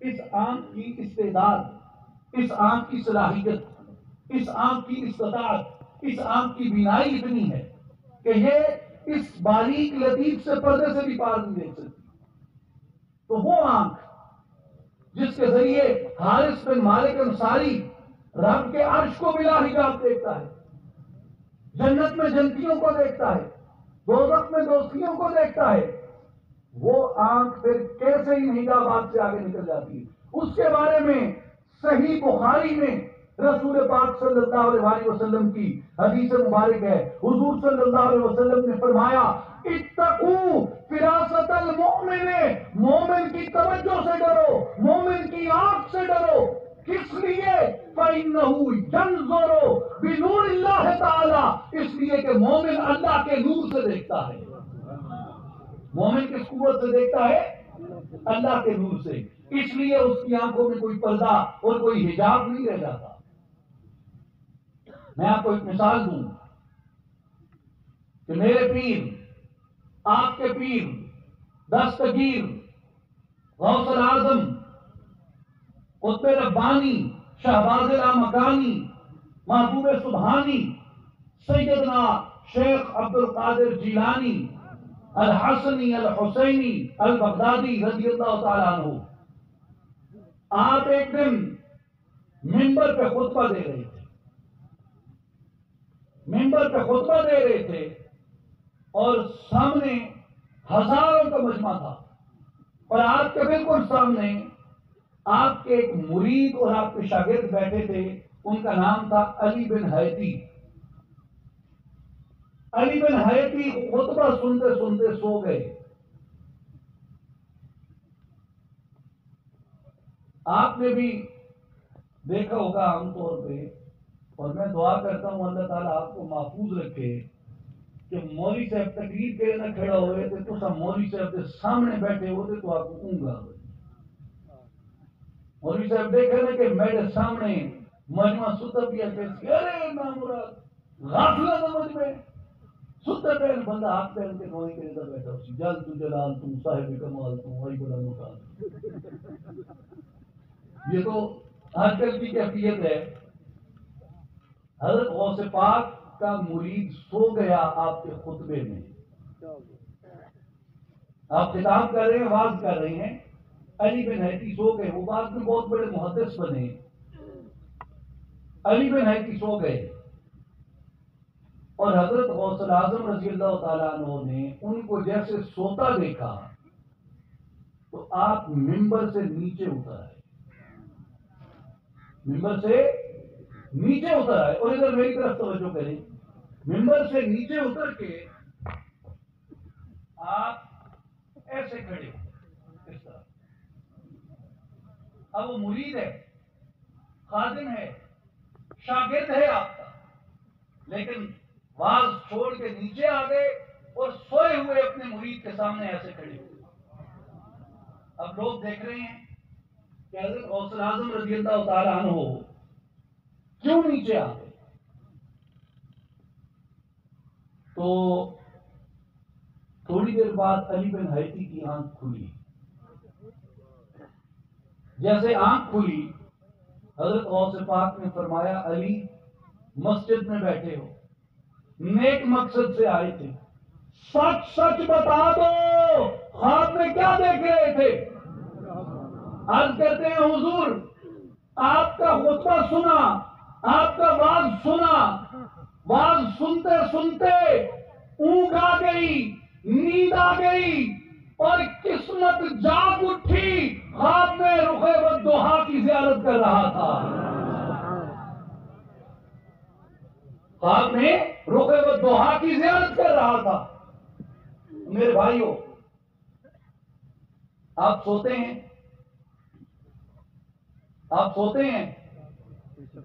اس آنکھ کی استعداد، اس آنکھ کی صلاحیت، اس آنکھ کی استطاعت، اس آنکھ کی بینائی اتنی ہے کہ یہ اس باریک لطیف سے پردے سے بھی پار نہیں دیکھ سکتی۔ تو وہ آنکھ جس کے ذریعے حارث بن مالک انصاری رب کے عرش کو بلا حجاب دیکھتا ہے، جنت میں جنتیوں کو دیکھتا ہے، دوزخ میں دوستیوں کو دیکھتا ہے، وہ آنکھ پھر کیسے ان حجابات سے آگے نکل جاتی ہے؟ اس کے بارے میں صحیح بخاری میں رسول پاک صلی اللہ علیہ وسلم کی حدیث مبارک ہے، حضور صلی اللہ علیہ وسلم نے فرمایا اتقوا فراست المؤمن، مومن کی توجہ سے ڈرو، مومن کی آنکھ سے ڈرو، کس لیے؟ فَإِنَّهُ يَنْظُرُ بِنُورِ اللَّهِ تَعَالَى، اس لیے کہ مومن اللہ کے نور سے دیکھتا ہے۔ مومن کس قوت سے دیکھتا ہے؟ اللہ کے نور سے، اس لیے اس کی آنکھوں میں کوئی پردہ اور کوئی حجاب نہیں رہ جاتا۔ میں آپ کو ایک مثال دوں کہ میرے پیر، آپ کے پیر، دستگیر، غوث الاعظم، قطب ربانی، شہباز لامکانی، محبوب سبحانی، سیدنا شیخ عبد القادر جیلانی الحسنی الحسینی البغدادی رضی اللہ تعالیٰ عنہ، آپ ایک دن منبر پہ خطبہ دے رہے تھے، منبر پہ خطبہ دے رہے تھے اور سامنے ہزاروں کا مجمع تھا، اور آپ کے بالکل سامنے آپ کے ایک مرید اور آپ کے شاگرد بیٹھے تھے، ان کا نام تھا علی بن حیتی۔ علی بن حیتی خطبہ سنتے سنتے سو گئے، آپ نے بھی دیکھا ہوگا عام طور پہ، اور میں دعا کرتا ہوں اللہ تعالیٰ آپ کو محفوظ رکھے، کہ مولوی صاحب تقریر کے نہ کھڑا ہوئے تھے تو سب مولوی صاحب کے سامنے بیٹھے ہوتے تو آپ کو اونگا ہوئے، مولوی صاحب دیکھے نا کہ میرے سامنے مجمع ستا پیا کہتے ارے نامراد غافلہ سمجھ میں ستا پہن بندہ ہاتھ پہن کے دھونے کے ادھر بیٹھا اسی جل تو جلال تم صاحب کمال تم وہی بڑا مقام. یہ تو آج کل کی کیفیت ہے. حضرت غوث پاک کا مرید سو گیا آپ کے خطبے میں، آپ خطاب کر رہے ہیں، واز کر رہے ہیں، علی بن حیتی سو گئے. وہ بعد میں بہت بڑے محدث بنے. علی بن حیتی سو گئے اور حضرت غوث اعظم رضی اللہ تعالیٰ عنہ نے ان کو جیسے سوتا دیکھا تو آپ ممبر سے نیچے اتر آئے، ممبر سے نیچے اتر آئے. اور ادھر میری طرف توجہ کریں، ممبر سے نیچے اتر کے آپ ایسے کھڑے ہو اس طرح. اب وہ مرید ہے، خادم ہے، شاگرد ہے آپ کا، لیکن واز چھوڑ کے نیچے آ گئے اور سوئے ہوئے اپنے مرید کے سامنے ایسے کھڑے ہوئے. اب لوگ دیکھ رہے ہیں کہ حضرت غوث اعظم رضی اللہ تعالیٰ عنہ کیوں نیچے آ گئے. تو تھوڑی دیر بعد علی بن حیتی کی آنکھ کھلی. جیسے آنکھ کھلی حضرت غوث پاک نے فرمایا علی مسجد میں بیٹھے ہو، نیک مقصد سے آئے تھے، سچ سچ بتا دو خواب میں کیا دیکھ رہے تھے. عرض کرتے ہیں حضور آپ کا خطبہ سنا، آپ کا واز سنا، واز سنتے سنتے اونگ آ گئی، نیند آ گئی اور قسمت جاگ اٹھی. خواب میں رخ والضحیٰ کی زیارت کر رہا تھا، خواب میں رخ والضحیٰ کی زیارت کر رہا تھا. میرے بھائیوں، آپ سوتے ہیں، آپ سوتے ہیں،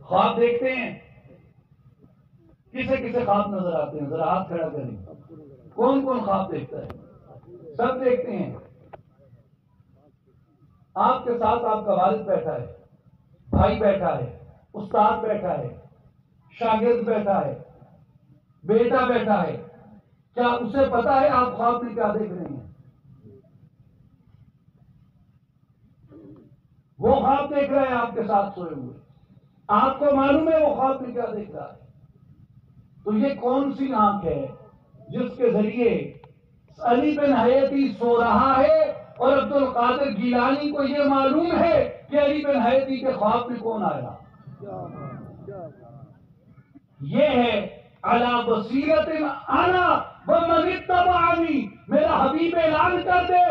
خواب دیکھتے ہیں، کسے کسے خواب نظر آتے ہیں؟ ذرا ہاتھ کھڑا کریں. کون کون خواب دیکھتا ہے؟ سب دیکھتے ہیں. آپ کے ساتھ آپ کا والد بیٹھا ہے، بھائی بیٹھا ہے، استاد بیٹھا ہے، شاگرد بیٹھا ہے، بیٹا بیٹھا ہے. کیا اسے پتا ہے آپ خواب میں کیا دیکھ رہے ہیں؟ وہ خواب دیکھ رہا ہے آپ کے ساتھ سوئے ہوئے، آپ کو معلوم ہے وہ خواب میں کیا دیکھ رہا ہے. تو یہ کون سی آنکھ ہے جس کے ذریعے علی بن حیتی سو رہا ہے اور عبد القادر گیلانی کو یہ معلوم ہے کہ علی بن حیتی کے خواب میں کون آیا؟ یہ ہے علی بصیرت انا ومن اتبعنی. میرا حبیب اعلان کر دے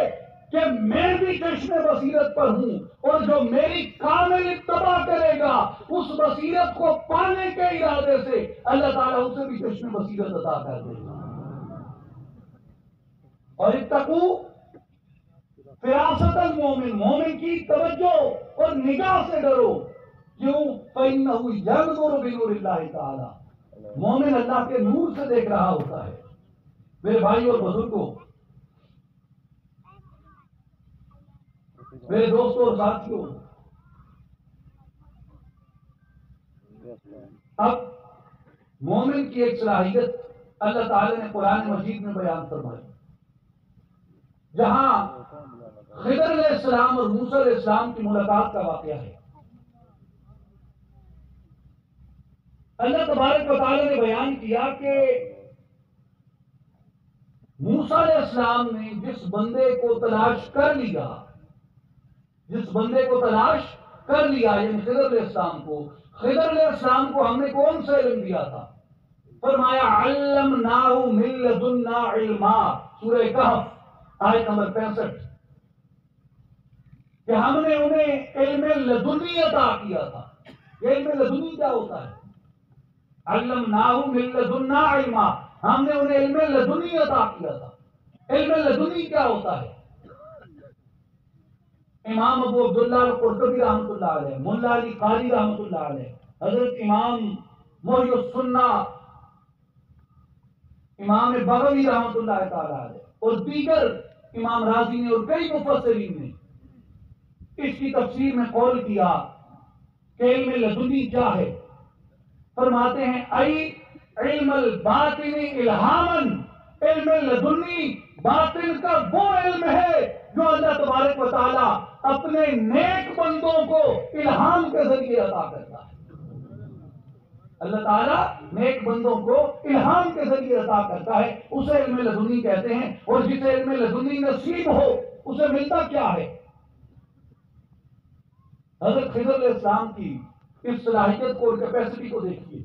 کہ میں بھی چشم بصیرت پر ہوں، اور جو میری کامل اتباع کرے گا اس بصیرت کو پانے کے ارادے سے اللہ تعالیٰ اسے بھی چشم بصیرت عطا کر دے گا. اور اتقوا فراست المومن، مومن کی توجہ اور نگاہ سے ڈرو. کیوں؟ فإنہ ینظر بنور اللہ تعالی، مومن اللہ کے نور سے دیکھ رہا ہوتا ہے. میرے بھائی اور بزرگوں، میرے دوستوں اور ساتھیوں، اب مومن کی ایک صلاحیت اللہ تعالی نے قرآن مجید میں بیان فرمائی. جہاں خضر علیہ السلام اور موسیٰ علیہ السلام کی ملاقات کا واقعہ ہے، اللہ تبارک و تعالی نے بیان کیا کہ موسیٰ علیہ السلام نے جس بندے کو تلاش کر لیا، جس بندے کو تلاش کر لیا یعنی خضر علیہ السلام کو، خضر علیہ السلام کو ہم نے کون سا علم دیا تھا؟ فرمایا علمناہ من لدنا علما، سورہ کہف آیت نمبر 65، کہ ہم نے انہیں علم لدنی عطا کیا تھا. یہ علم لدنی کیا ہوتا ہے؟ علمناہ من لدنا علما، ہم نے انہیں علم لدنی عطا کیا تھا. علم لدنی کیا ہوتا ہے؟ امام ابو عبداللہ القرطبی رحمۃ اللہ علیہ، ملا علی قاری رحمۃ اللہ علیہ، حضرت امام محی السنہ امام بغوی رحمۃ اللہ تعالی علیہ اور دیگر امام راضی نے اور کئی مفسرین نے اس کی تفسیر میں قول کیا کہ علم لدنی کیا ہے؟ فرماتے ہیں ای علم الباطن الہامن، علم لدنی باطن کا وہ علم ہے جو اللہ تبارک و تعالی اپنے نیک بندوں کو الہام کے ذریعے عطا کرتا ہے۔ اللہ تعالیٰ نیک بندوں کو الہام کے ذریعے عطا کرتا ہے، اسے علم لدنی کہتے ہیں۔ اور جسے علم لدنی نصیب ہو اسے ملتا کیا ہے؟ حضرت خضر علیہ السلام کی اس صلاحیت کو اور کیپیسٹی کو دیکھیے،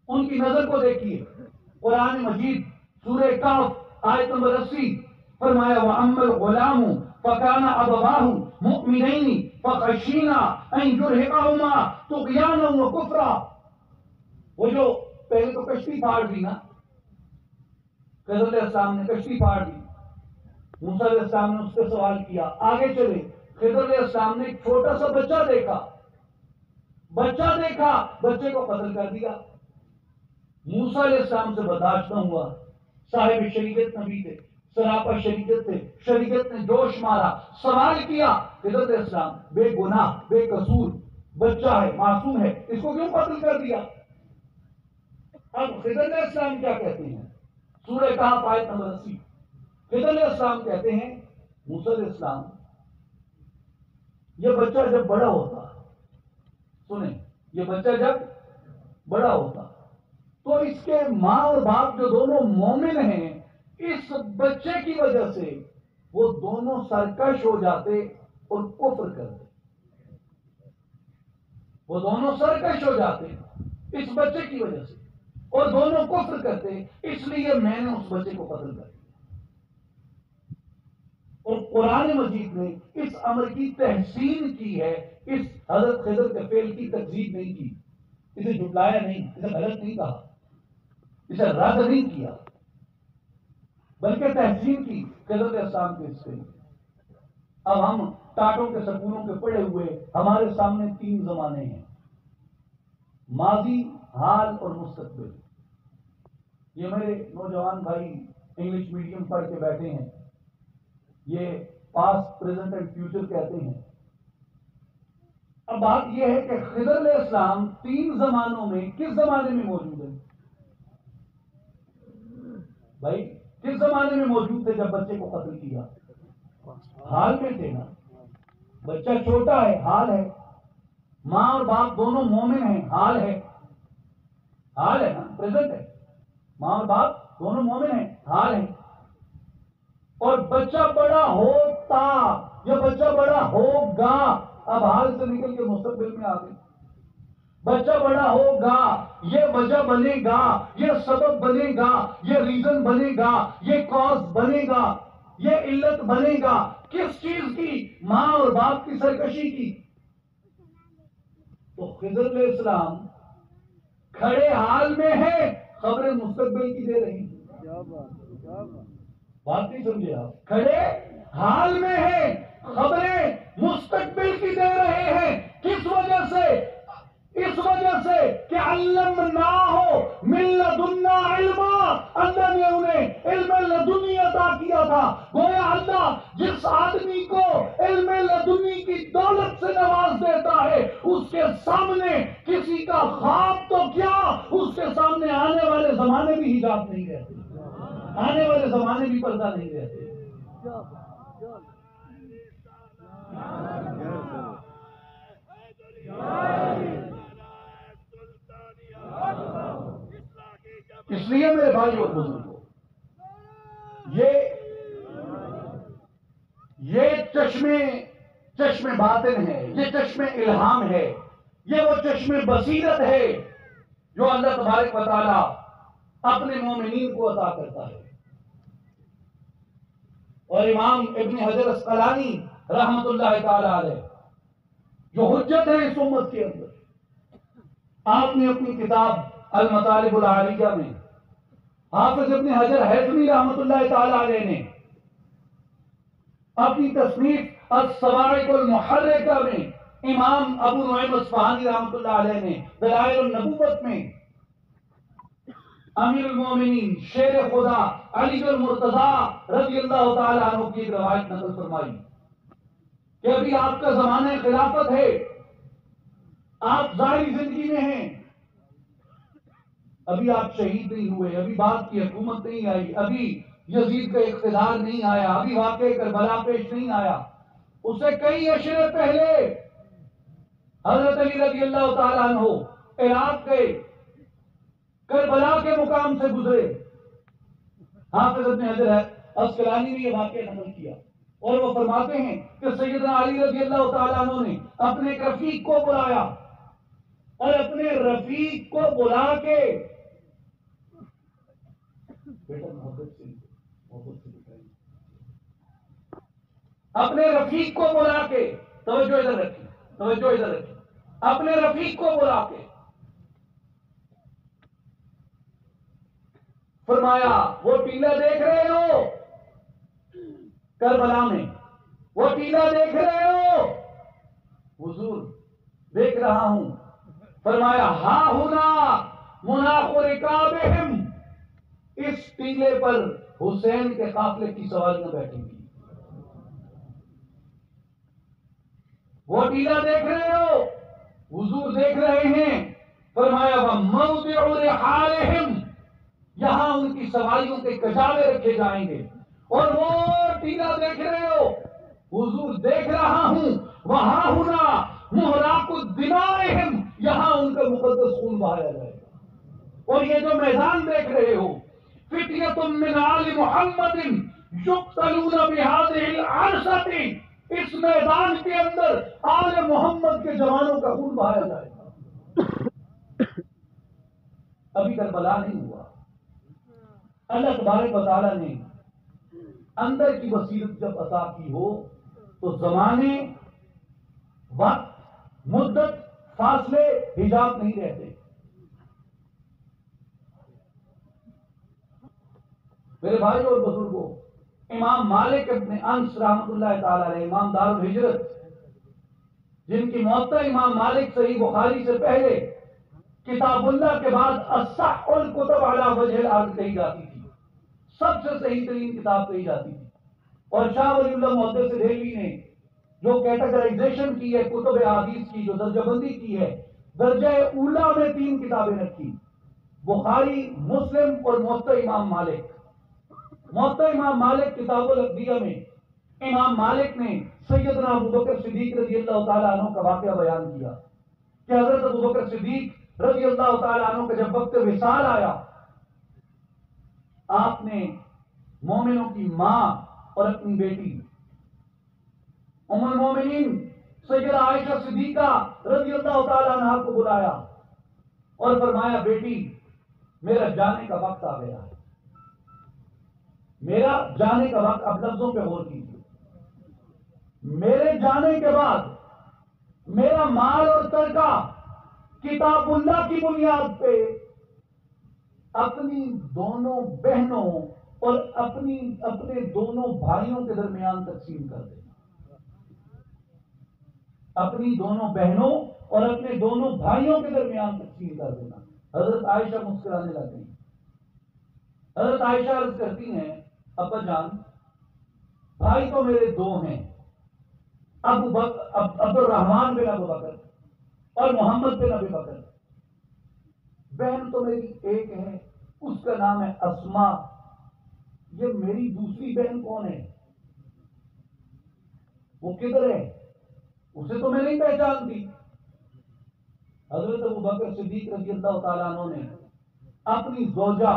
ان کی نظر کو دیکھیے۔ قرآن مجید سورہ کہف آیت نمبر 80 فرمایا وَأَمَّا الْغُلَامُ فَكَانَ أَبَوَاهُ مُؤْمِنَيْنِ فَخَشِينَا أَن يُرْهِقَهُمَا طُغْيَانًا وَكُفْرًا۔ وہ جو پہلے تو کشتی پھاڑ دی نا، خضر علیہ السلام نے کشتی پھاڑ دی، موسیٰ علیہ السلام نے اس سے سوال کیا، آگے چلے، خضر علیہ السلام نے ایک چھوٹا سا بچہ دیکھا، بچے کو قتل کر دیا۔ موسیٰ علیہ السلام سے برداشت نہ ہوا، صاحب شریعت نبی تھے، سراپا شریعت تھے، شریعت نے جوش مارا، سوال کیا، خضر علیہ السلام بے گناہ بے قصور بچہ ہے، معصوم ہے، اس کو کیوں قتل کر دیا؟ اب خضر علیہ السلام کیا کہتے ہیں؟ سورہ کہف آیت نمبر 80 خضر علیہ السلام کہتے ہیں موسیٰ علیہ السلام یہ بچہ جب بڑا ہوتا، سنیں، یہ بچہ جب بڑا ہوتا تو اس کے ماں اور باپ جو دونوں مومن ہیں، اس بچے کی وجہ سے وہ دونوں سرکش ہو جاتے اور کفر کرتے، وہ دونوں سرکش ہو جاتے اس بچے کی وجہ سے اور دونوں کفر کرتے، اس لیے میں نے اس بچے کو قتل کر دیا۔ اور قرآن مجید نے اس امر کی تحسین کی ہے، اس حضرت خضر کے فعل کی تکذیب نہیں کی، اسے جھٹلایا نہیں، اسے غلط نہیں کہا، اسے رد نہیں کیا، بلکہ تحسین کی خضر علیہ السلام کے اس فعل۔ اب ہم ٹاٹوں کے سکونوں کے پڑے ہوئے، ہمارے سامنے 3 زمانے ہیں، ماضی، حال اور مستقبل۔ یہ میرے نوجوان بھائی انگلش میڈیم پڑھ کے بیٹھے ہیں، یہ پاسٹ پریزنٹ اینڈ فیوچر کہتے ہیں۔ اب بات یہ ہے کہ خضر علیہ السلام 3 زمانوں میں کس زمانے میں موجود ہیں؟ بھائی کس زمانے میں موجود تھے جب بچے کو قتل کیا؟ حال میں تھے نا، بچہ چھوٹا ہے، حال ہے، ماں اور باپ دونوں مومن ہیں، حال ہے نا، پریزنٹ ہے، ماں اور باپ دونوں مومن ہیں، حال ہے۔ اور بچہ بڑا ہوتا یا بچہ بڑا ہوگا، اب حال سے نکل کے مستقبل میں آ گئے، بچہ بڑا ہوگا، یہ وجہ بنے گا، یہ سبب بنے گا، یہ ریزن بنے گا، یہ کاز بنے گا، یہ علت بنے گا، کس چیز کی؟ ماں اور باپ کی سرکشی کی۔ تو خضر علیہ السلام کھڑے حال میں ہیں، خبریں مستقبل کی دے رہی ہیں۔ بات نہیں سمجھے آپ؟ کھڑے حال میں ہیں، خبریں مستقبل کی دے رہے ہیں، کس وجہ سے؟ اس وجہ سے کہ علم نہ ہو من لدنا علما، اللہ نے انہیں علم لدنی عطا کیا تھا۔ گویا اللہ جس آدمی کو علم لدنی کی دولت سے نواز دیتا ہے، اس کے سامنے کسی کا خواب تو کیا، اس کے سامنے آنے والے زمانے بھی حجاب نہیں رہتے، آنے والے زمانے بھی پردہ نہیں رہتے۔ اس لیے میرے بھائی اور بزرگوں، یہ چشم باطن ہے، یہ چشم الہام ہے، یہ وہ چشم بصیرت ہے جو اللہ تبارک و تعالی اپنے مومنین کو عطا کرتا ہے۔ اور امام ابن حجر اسقلانی رحمت اللہ تعالی علیہ جو حجت ہے اس امت کے اندر، آپ نے اپنی کتاب المطالب العالیہ میں حافظ ابن حجر ہیثمی رحمت اللہ تعالی علیہ نے اپنی تصنیف الصواعق المحرکہ میں امام ابو نعیم اصفہانی رحمۃ اللہ علیہ نے دلائل النبوت میں امیر المومنین شیر خدا علی المرتضیٰ رضی اللہ تعالیٰ عنہ کی ایک روایت نقل فرمائی کہ ابھی آپ کا زمانہ خلافت ہے، آپ ظاہری زندگی میں ہیں، ابھی آپ شہید نہیں ہوئے، ابھی بات کی حکومت نہیں آئی، ابھی یزید کا اقتدار نہیں آیا، ابھی واقع کربلا پیش نہیں آیا، اس سے کئی اشرے پہلے حضرت علی رضی اللہ تعالیٰ عنہ عراق گئے، کربلا کے مقام سے گزرے۔ حافظ ابن حجر عسقلانی نے یہ واقعہ نقل کیا اور وہ فرماتے ہیں کہ سیدنا علی رضی اللہ تعالیٰ عنہ نے اپنے ایک رفیق کو بلایا اور اپنے رفیق کو بلا کے اپنے رفیق کو بلا کے توجہ ادھر رکھی، توجہ ادھر رکھی، اپنے رفیق کو بلا کے فرمایا وہ ٹیلا دیکھ رہے ہو کربلا میں، وہ ٹیلا دیکھ رہے ہو؟ حضور دیکھ رہا ہوں۔ فرمایا ہاں ہونا مناخ رکابہم، اس ٹیلے پر حسین کے قافلے کی سواریاں بیٹھیں گی۔ وہ ٹیلا دیکھ رہے ہو؟ حضور دیکھ رہے ہیں۔ فرمایا وَمَوْضِعُ رِحَالِهِمْ، یہاں ان کی سواریوں کے کجاوے رکھے جائیں گے۔ اور وہ ٹیلا دیکھ رہے ہو؟ حضور دیکھ رہا ہوں۔ وہاں ہونا مہراق الدمائہم، یہاں ان کا مقدس خون بہایا جائے گا۔ اور یہ جو میدان دیکھ رہے ہو، فتیۃ من آل محمد یقتلون بہذہ العرصۃ، اس میدان کے اندر آل محمد کے جوانوں کا خون بہایا جائے گا۔ ابھی کربلا نہیں ہوا، اللہ تبارک و تعالیٰ نے اندر کی بصیرت جب عطا کی ہو تو زمانے، وقت، مدت، فاصلے، حجاب نہیں رہتے۔ میرے بھائی اور بزرگوں، امام مالک ابن انس رحمۃ اللہ تعالی علیہ، امام دار الہجرت، جن کی موطا امام مالک صحیح بخاری سے پہلے کتاب اللہ کے بعد اصح الکتب علی وجہ الارض کہی جاتی تھی، سب سے صحیح ترین کتاب کہی جاتی تھی۔ اور شاہ ولی اللہ محدث دہلوی نے جو کیٹیگرائزیشن کی ہے کتب احادیث کی، جو درجہ بندی کی ہے، درجہ اولا میں 3 کتابیں رکھی، بخاری، مسلم اور موطا امام مالک۔ موطا امام مالک کتاب الانبیاء میں امام مالک نے سیدنا ابوبکر صدیق رضی اللہ تعالیٰ عنہ کا واقعہ بیان کیا کہ حضرت ابوبکر صدیق رضی اللہ تعالیٰ عنہ کا جب وقت وصال آیا، آپ نے مومنوں کی ماں اور اپنی بیٹی ام المومنین سیدہ عائشہ صدیقہ رضی اللہ تعالیٰ عنہ کو بلایا اور فرمایا بیٹی میرا جانے کا وقت آ گیا ہے، میرا جانے کا وقت، اب لفظوں پہ غور کیجیے، میرے جانے کے بعد میرا مال اور ترکہ کتاب اللہ کی بنیاد پہ اپنی دونوں بہنوں اور اپنے دونوں بھائیوں کے درمیان تقسیم کر دینا۔ اپنی دونوں بہنوں اور اپنے دونوں بھائیوں کے درمیان تقسیم کر دینا۔ حضرت عائشہ مسکرانے لگ گئی۔ حضرت عائشہ عرض کرتی ہیں ابا جان، بھائی تو میرے 2 ہیں، عبد الرحمان بن ابو بکر اور محمد بن ابی بکر، بہن تو میری ایک ہے، اس کا نام ہے اسما، یہ میری دوسری بہن کون ہے؟ وہ کدھر ہے؟ اسے تو میں نہیں پہچانتی۔ حضرت ابوبکر صدیق رضی اللہ تعالیٰ عنہ نے اپنی زوجہ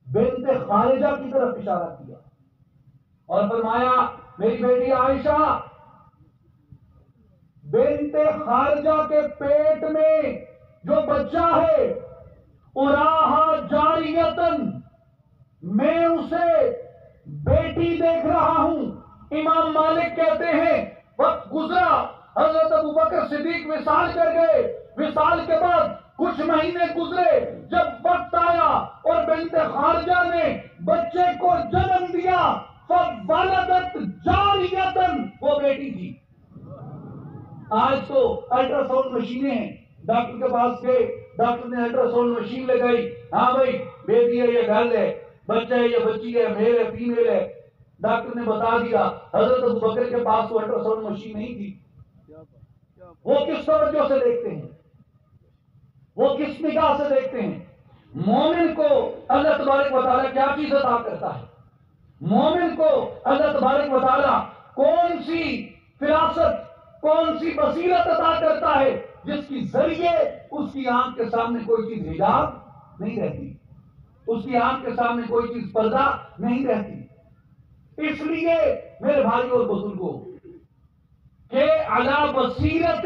بنت خارجہ کی طرف اشارہ کیا اور فرمایا میری بیٹی عائشہ، بنت خارجہ کے پیٹ میں جو بچہ ہے اراہا جاریتن، میں اسے بیٹی دیکھ رہا ہوں۔ امام مالک کہتے ہیں وقت گزرا، حضرت ابوبکر صدیق وصال کر گئے، وصال کے بعد کچھ مہینے گزرے، جب وقت آیا اور بنت خارجہ نے بچے کو جنم دیا، فولدت جاریتن، وہ بیٹی تھی. آج تو الٹرا ساؤنڈ مشینیں ہیں، ڈاکٹر کے پاس گئے، ڈاکٹر نے الٹرا ساؤنڈ مشین لگائی، ہاں بھائی بیٹی ہے یا گرل ہے، بچہ ہے یا بچی ہے، میل ہے فیمیل ہے، ڈاکٹر نے بتا دیا. حضرت ابوبکر کے پاس تو الٹرا ساؤنڈ مشین نہیں تھی. وہ کس توجہ سے دیکھتے ہیں، وہ کس نگاہ سے دیکھتے ہیں؟ مومن کو اللہ تبارک و تعالیٰ کیا چیز عطا کرتا ہے؟ مومن کو اللہ تبارک و تعالیٰ کون سی فراست، کون سی بصیرت عطا کرتا ہے جس کی ذریعے اس کی آنکھ کے سامنے کوئی چیز حجاب نہیں رہتی، اس کی آنکھ کے سامنے کوئی چیز پردہ نہیں رہتی. اس لیے میرے بھائی اور بزرگوں کہ علی بصیرت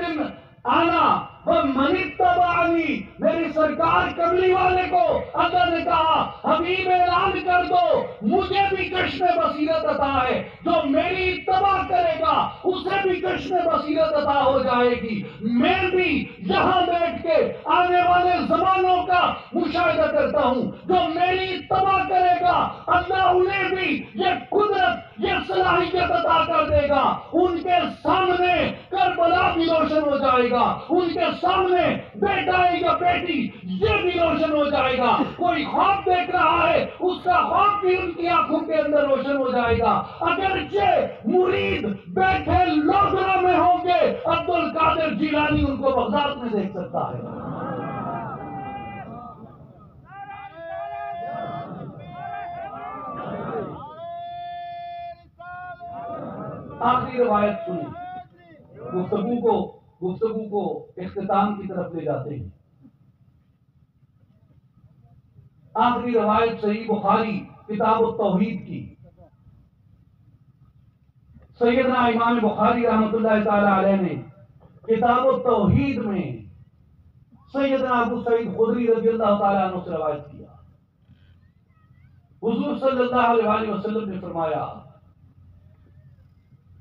انا ومن اتبعنی، میری سرکار کملی والے کو اللہ نے کہا حبیب اعلان کر دو مجھے بھی کشف بصیرت عطا ہے، جو میری اتباع کرے گا اسے بھی کشف بصیرت عطا ہو جائے گی. میں بھی یہاں بیٹھ کے آنے والے زمانوں کا مشاہدہ کرتا ہوں، جو میری اتباع کرے گا اللہ انہیں بھی یہ قدرت، یہ صلاحیت عطا کر دے گا. ان کے سامنے کربلا بھی روشن ہو جائے گا، ان کے سامنے بیٹا ہے یا بیٹی یہ بھی روشن ہو جائے گا. کوئی خواب دیکھ رہا ہے اس کا خواب بھی ان کی آنکھوں کے اندر روشن ہو جائے گا. اگرچہ مرید بیٹھے لوگروں میں ہوں گے، عبد القادر جیلانی ان کو بغداد میں دیکھ سکتا ہے. آخری روایت سنیں، گفتگو کو اختتام کی طرف لے جاتے ہیں. آخری روایت صحیح بخاری کتاب التوحید کی. سیدنا امام بخاری رحمۃ اللہ تعالی علیہ نے کتاب التوحید میں سیدنا ابو سعید خدری رضی اللہ تعالیٰ عنہ سے روایت کیا. حضور صلی اللہ علیہ وسلم نے فرمایا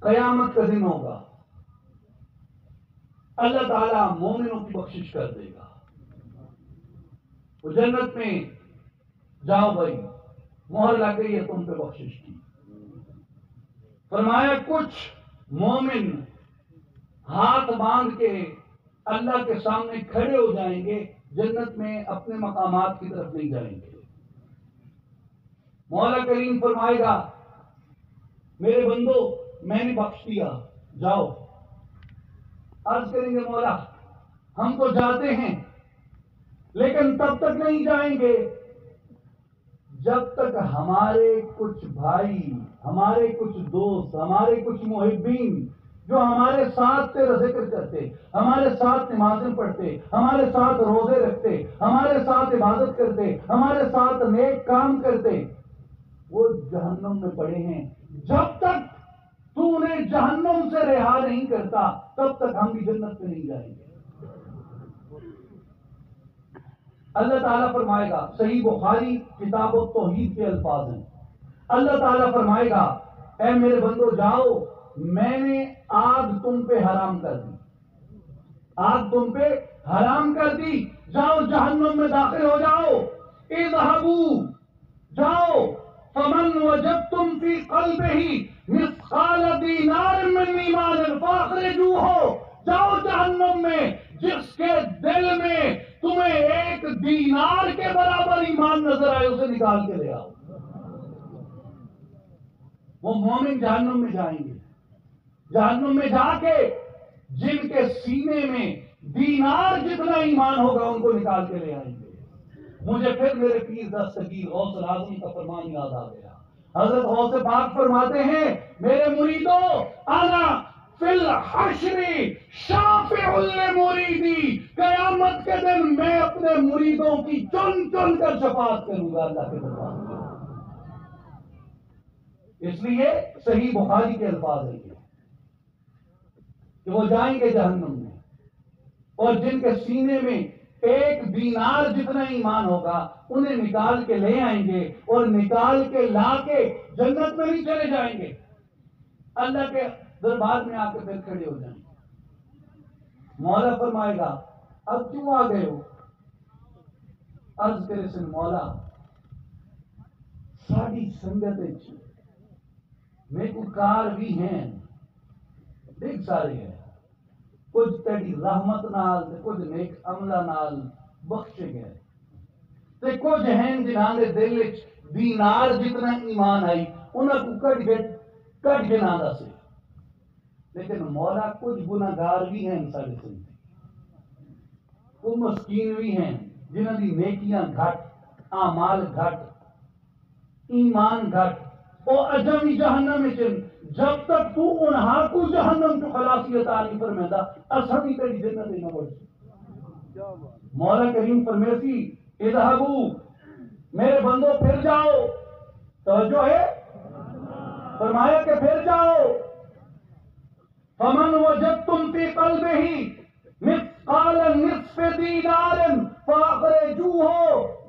قیامت کا دن ہوگا، اللہ تعالیٰ مومنوں کی بخشش کر دے گا. وہ جنت میں جاؤ بھائی، مہر لگ گئی ہے تم پہ بخشش کی. فرمایا کچھ مومن ہاتھ باندھ کے اللہ کے سامنے کھڑے ہو جائیں گے، جنت میں اپنے مقامات کی طرف نہیں جائیں گے. مولا کریم فرمائے گا میرے بندو میں نے بخش دیا، جاؤ. عرض کریں گے مولا ہم تو جاتے ہیں لیکن تب تک نہیں جائیں گے جب تک ہمارے کچھ بھائی، ہمارے کچھ دوست، ہمارے کچھ محبین جو ہمارے ساتھ تیرا ذکر کرتے، ہمارے ساتھ نمازیں پڑھتے، ہمارے ساتھ روزے رکھتے، ہمارے ساتھ عبادت کرتے، ہمارے ساتھ نیک کام کرتے، وہ جہنم میں پڑے ہیں. جب تک تو انہیں جہنم سے رہا نہیں کرتا تب تک ہم بھی جنت میں نہیں جائیں گے. اللہ تعالیٰ فرمائے گا، صحیح بخاری کتاب التوحید کے الفاظ ہیں، اللہ تعالیٰ فرمائے گا اے میرے بندو جاؤ، میں نے آگ تم پہ حرام کر دی، آگ تم پہ حرام کر دی، جاؤ جہنم میں داخل ہو جاؤ. اذهبوا، جاؤ، فمن وجدتم فی قلبہ مثقال دینار من ایمان فاخرجوہ، جاؤ جہنم میں جس کے دل میں تمہیں ایک دینار کے برابر ایمان نظر آئے اسے نکال کے لے آؤ. وہ مومن جہنم میں جائیں گے، جہنم میں جا کے جن کے سینے میں دینار جتنا ایمان ہوگا ان کو نکال کے لے آئیں گے. مجھے پھر میرے پیر دستگیر غوث الاعظم کا فرمان یاد آ گیا. حضرت غوث پاک فرماتے ہیں میرے مریدوں انا فی الحشر شافع لمریدی، قیامت کے دن میں اپنے مریدوں کی چن چن کر شفاعت کروں گا اللہ کے دربار میں. اس لیے صحیح بخاری کے الفاظ ہیں کہ وہ جائیں گے جہنم میں اور جن کے سینے میں ایک دینار جتنا ایمان ہوگا انہیں نکال کے لے آئیں گے اور نکال کے لا کے جنت میں نہیں چلے جائیں گے، اللہ کے دربار میں آ کے پھر کھڑے ہو جائیں گے. مولا فرمائے گا اب کیوں آ گئے ہو؟ عرض کرے سن مولا ساری سنگت نیکوکار بھی ہیں، ڈھیر سارے ہیں، کچھ تیری رحمت نال کچھ نیک عملہ نال بخشے گئے تے کچھ ہیں جنہاں دے دل وچ دینار جتنا ایمان آئی انہاں کو کٹ کے نہ دسے، لیکن مولا کچھ گناہگار بھی ہیں سارے سنتے، وہ مسکین بھی ہیں جنہاں دی نیکیاں گھٹ، اعمال گھٹ، ایمان گھٹ، اور اجمی جہنم میں چل جب تک تو انہاں کو جہنم کو خلاصی عطا نہیں فرمیدا اساں بھی تیری جنت نہ بڑھ۔ مولا کریم فرمیسی اذهبوا، میرے بندوں پھر جاؤ، توجہ ہے، فرمایا کہ پھر جاؤ، فمن وجدتم فی قلبہ مثقال نصف دینار فاخرجوہ،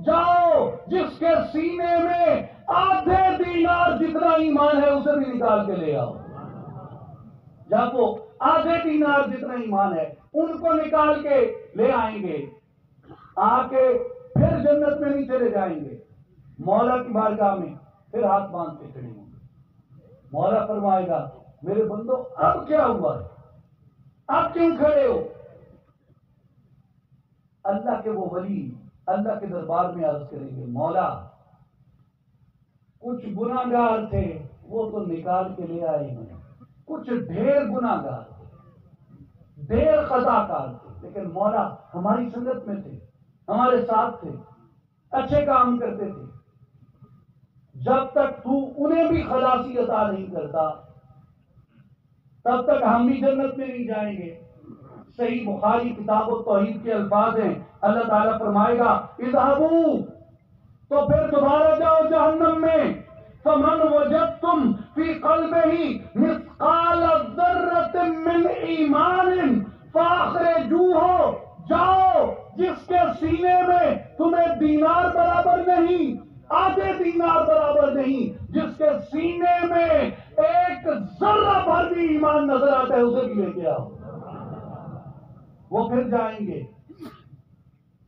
جاؤ جس کے سینے میں آدھے دینار جتنا ایمان ہے اسے بھی نکال کے لے آؤ، جب وہ آدھے دینار جتنا ایمان ہے ان کو نکال کے لے آئیں گے، آ کے پھر جنت میں نہیں چلے جائیں گے، مولا کی بارگاہ میں پھر ہاتھ باندھ کے کھڑے ہوں گے، مولا فرمائے گا میرے بندو اب کیا ہوا ہے، اب کیوں کھڑے ہو؟ اللہ کے وہ ولی اللہ کے دربار میں عرض کریں گے مولا کچھ گناہگار تھے وہ تو نکال کے لے آئے ہیں، کچھ ڈھیر گناہگار تھے، ڈھیر خطاکار تھے، لیکن مولا ہماری سنگت میں تھے، ہمارے ساتھ تھے، اچھے کام کرتے تھے، جب تک تو انہیں بھی خلاصی عطا نہیں کرتا تب تک ہم بھی جنت میں نہیں جائیں گے۔ صحیح بخاری کتاب التوحید کے الفاظ ہیں، اللہ تعالیٰ فرمائے گا اذهبوا، تو پھر دوبارہ جاؤ جہنم میں، فمن وجدتم فی قلبہ مثقال ذرۃ من ایمان فاخرجوہ، جاؤ جس کے سینے میں تمہیں دینار برابر نہیں، آدھے دینار برابر نہیں، جس کے سینے میں ایک ذرہ بھر بھی ایمان نظر آتا ہے اسے بھی لے کے آؤ، وہ پھر جائیں گے،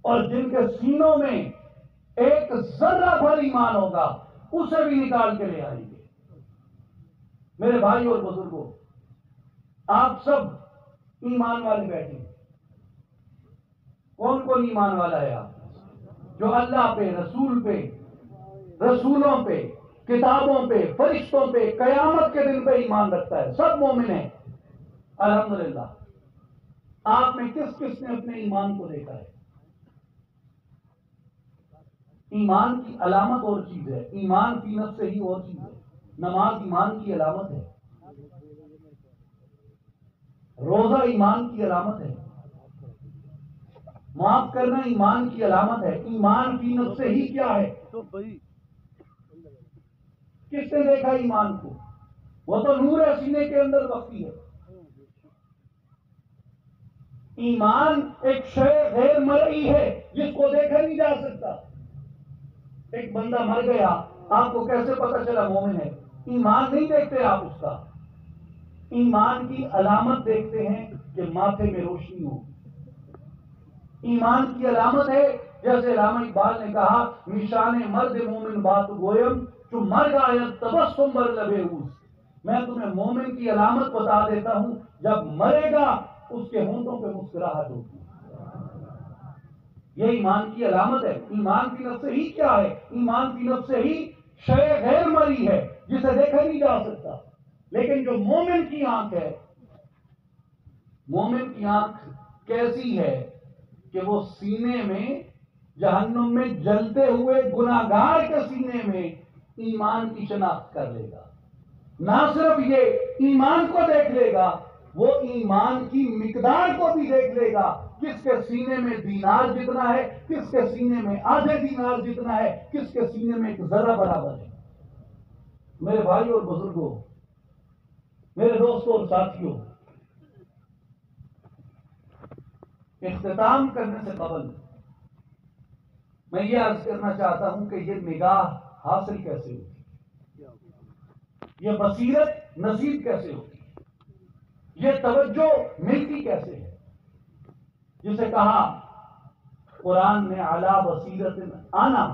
اور جن کے سینوں میں ایک ذرہ بھر ایمان ہوگا اسے بھی نکال کے لے آئیں گے۔ میرے بھائی اور بزرگوں، آپ سب ایمان والے بیٹھے، کون کون ایمان والا ہے آپ؟ جو اللہ پہ، رسول پہ، رسولوں پہ، کتابوں پہ، فرشتوں پہ، قیامت کے دن پہ ایمان رکھتا ہے، سب مومن ہیں الحمدللہ۔ آپ میں کس کس نے اپنے ایمان کو دیکھا ہے؟ ایمان کی علامت اور چیز ہے، ایمان کی نفس ہی اور چیز ہے، نماز ایمان کی علامت ہے، روزہ ایمان کی علامت ہے، معاف کرنا ایمان کی علامت ہے، ایمان کی نفس ہی کیا ہے؟ کس نے دیکھا ایمان کو؟ وہ تو نور ہے سینے کے اندر بختی ہے۔ ایمان ایک شے غیر مرئی ہے جس کو دیکھا نہیں جا سکتا۔ ایک بندہ مر گیا، آپ کو کیسے پتا چلا مومن ہے؟ ایمان نہیں دیکھتے آپ اس کا، ایمان کی علامت دیکھتے ہیں کہ ماتھے میں روشنی ہو۔ ایمان کی علامت ہے، جیسے علامہ اقبال نے کہا نشان مرد مومن بات گویم جو مر گیا تبسم بر لبے اوس، میں تمہیں مومن کی علامت بتا دیتا ہوں، جب مرے گا اس کے ہونٹوں پہ مسکراہٹ ہوگی، یہ ایمان کی علامت ہے۔ ایمان کی نفس ہی کیا ہے؟ ایمان کی نفس ہی شے غیر مری ہے جسے دیکھا نہیں جا سکتا، لیکن جو مومن کی آنکھ ہے، مومن کی آنکھ کیسی ہے کہ وہ سینے میں جہنم میں جلتے ہوئے گناہگار کے سینے میں ایمان کی شناخت کر لے گا۔ نہ صرف یہ ایمان کو دیکھ لے گا، وہ ایمان کی مقدار کو بھی دیکھ لے گا، کس کے سینے میں دینار جتنا ہے، کس کے سینے میں آدھے دینار جتنا ہے، کس کے سینے میں ایک ذرہ برابر ہے۔ میرے بھائی اور بزرگوں، میرے دوستوں اور ساتھیوں، اختتام کرنے سے قبل میں یہ عرض کرنا چاہتا ہوں کہ یہ نگاہ حاصل کیسے ہوتی، یہ بصیرت نصیب کیسے ہوتی، یہ توجہ ملتی کیسے ہے، جسے کہا قرآن نے علی بصیرت آنا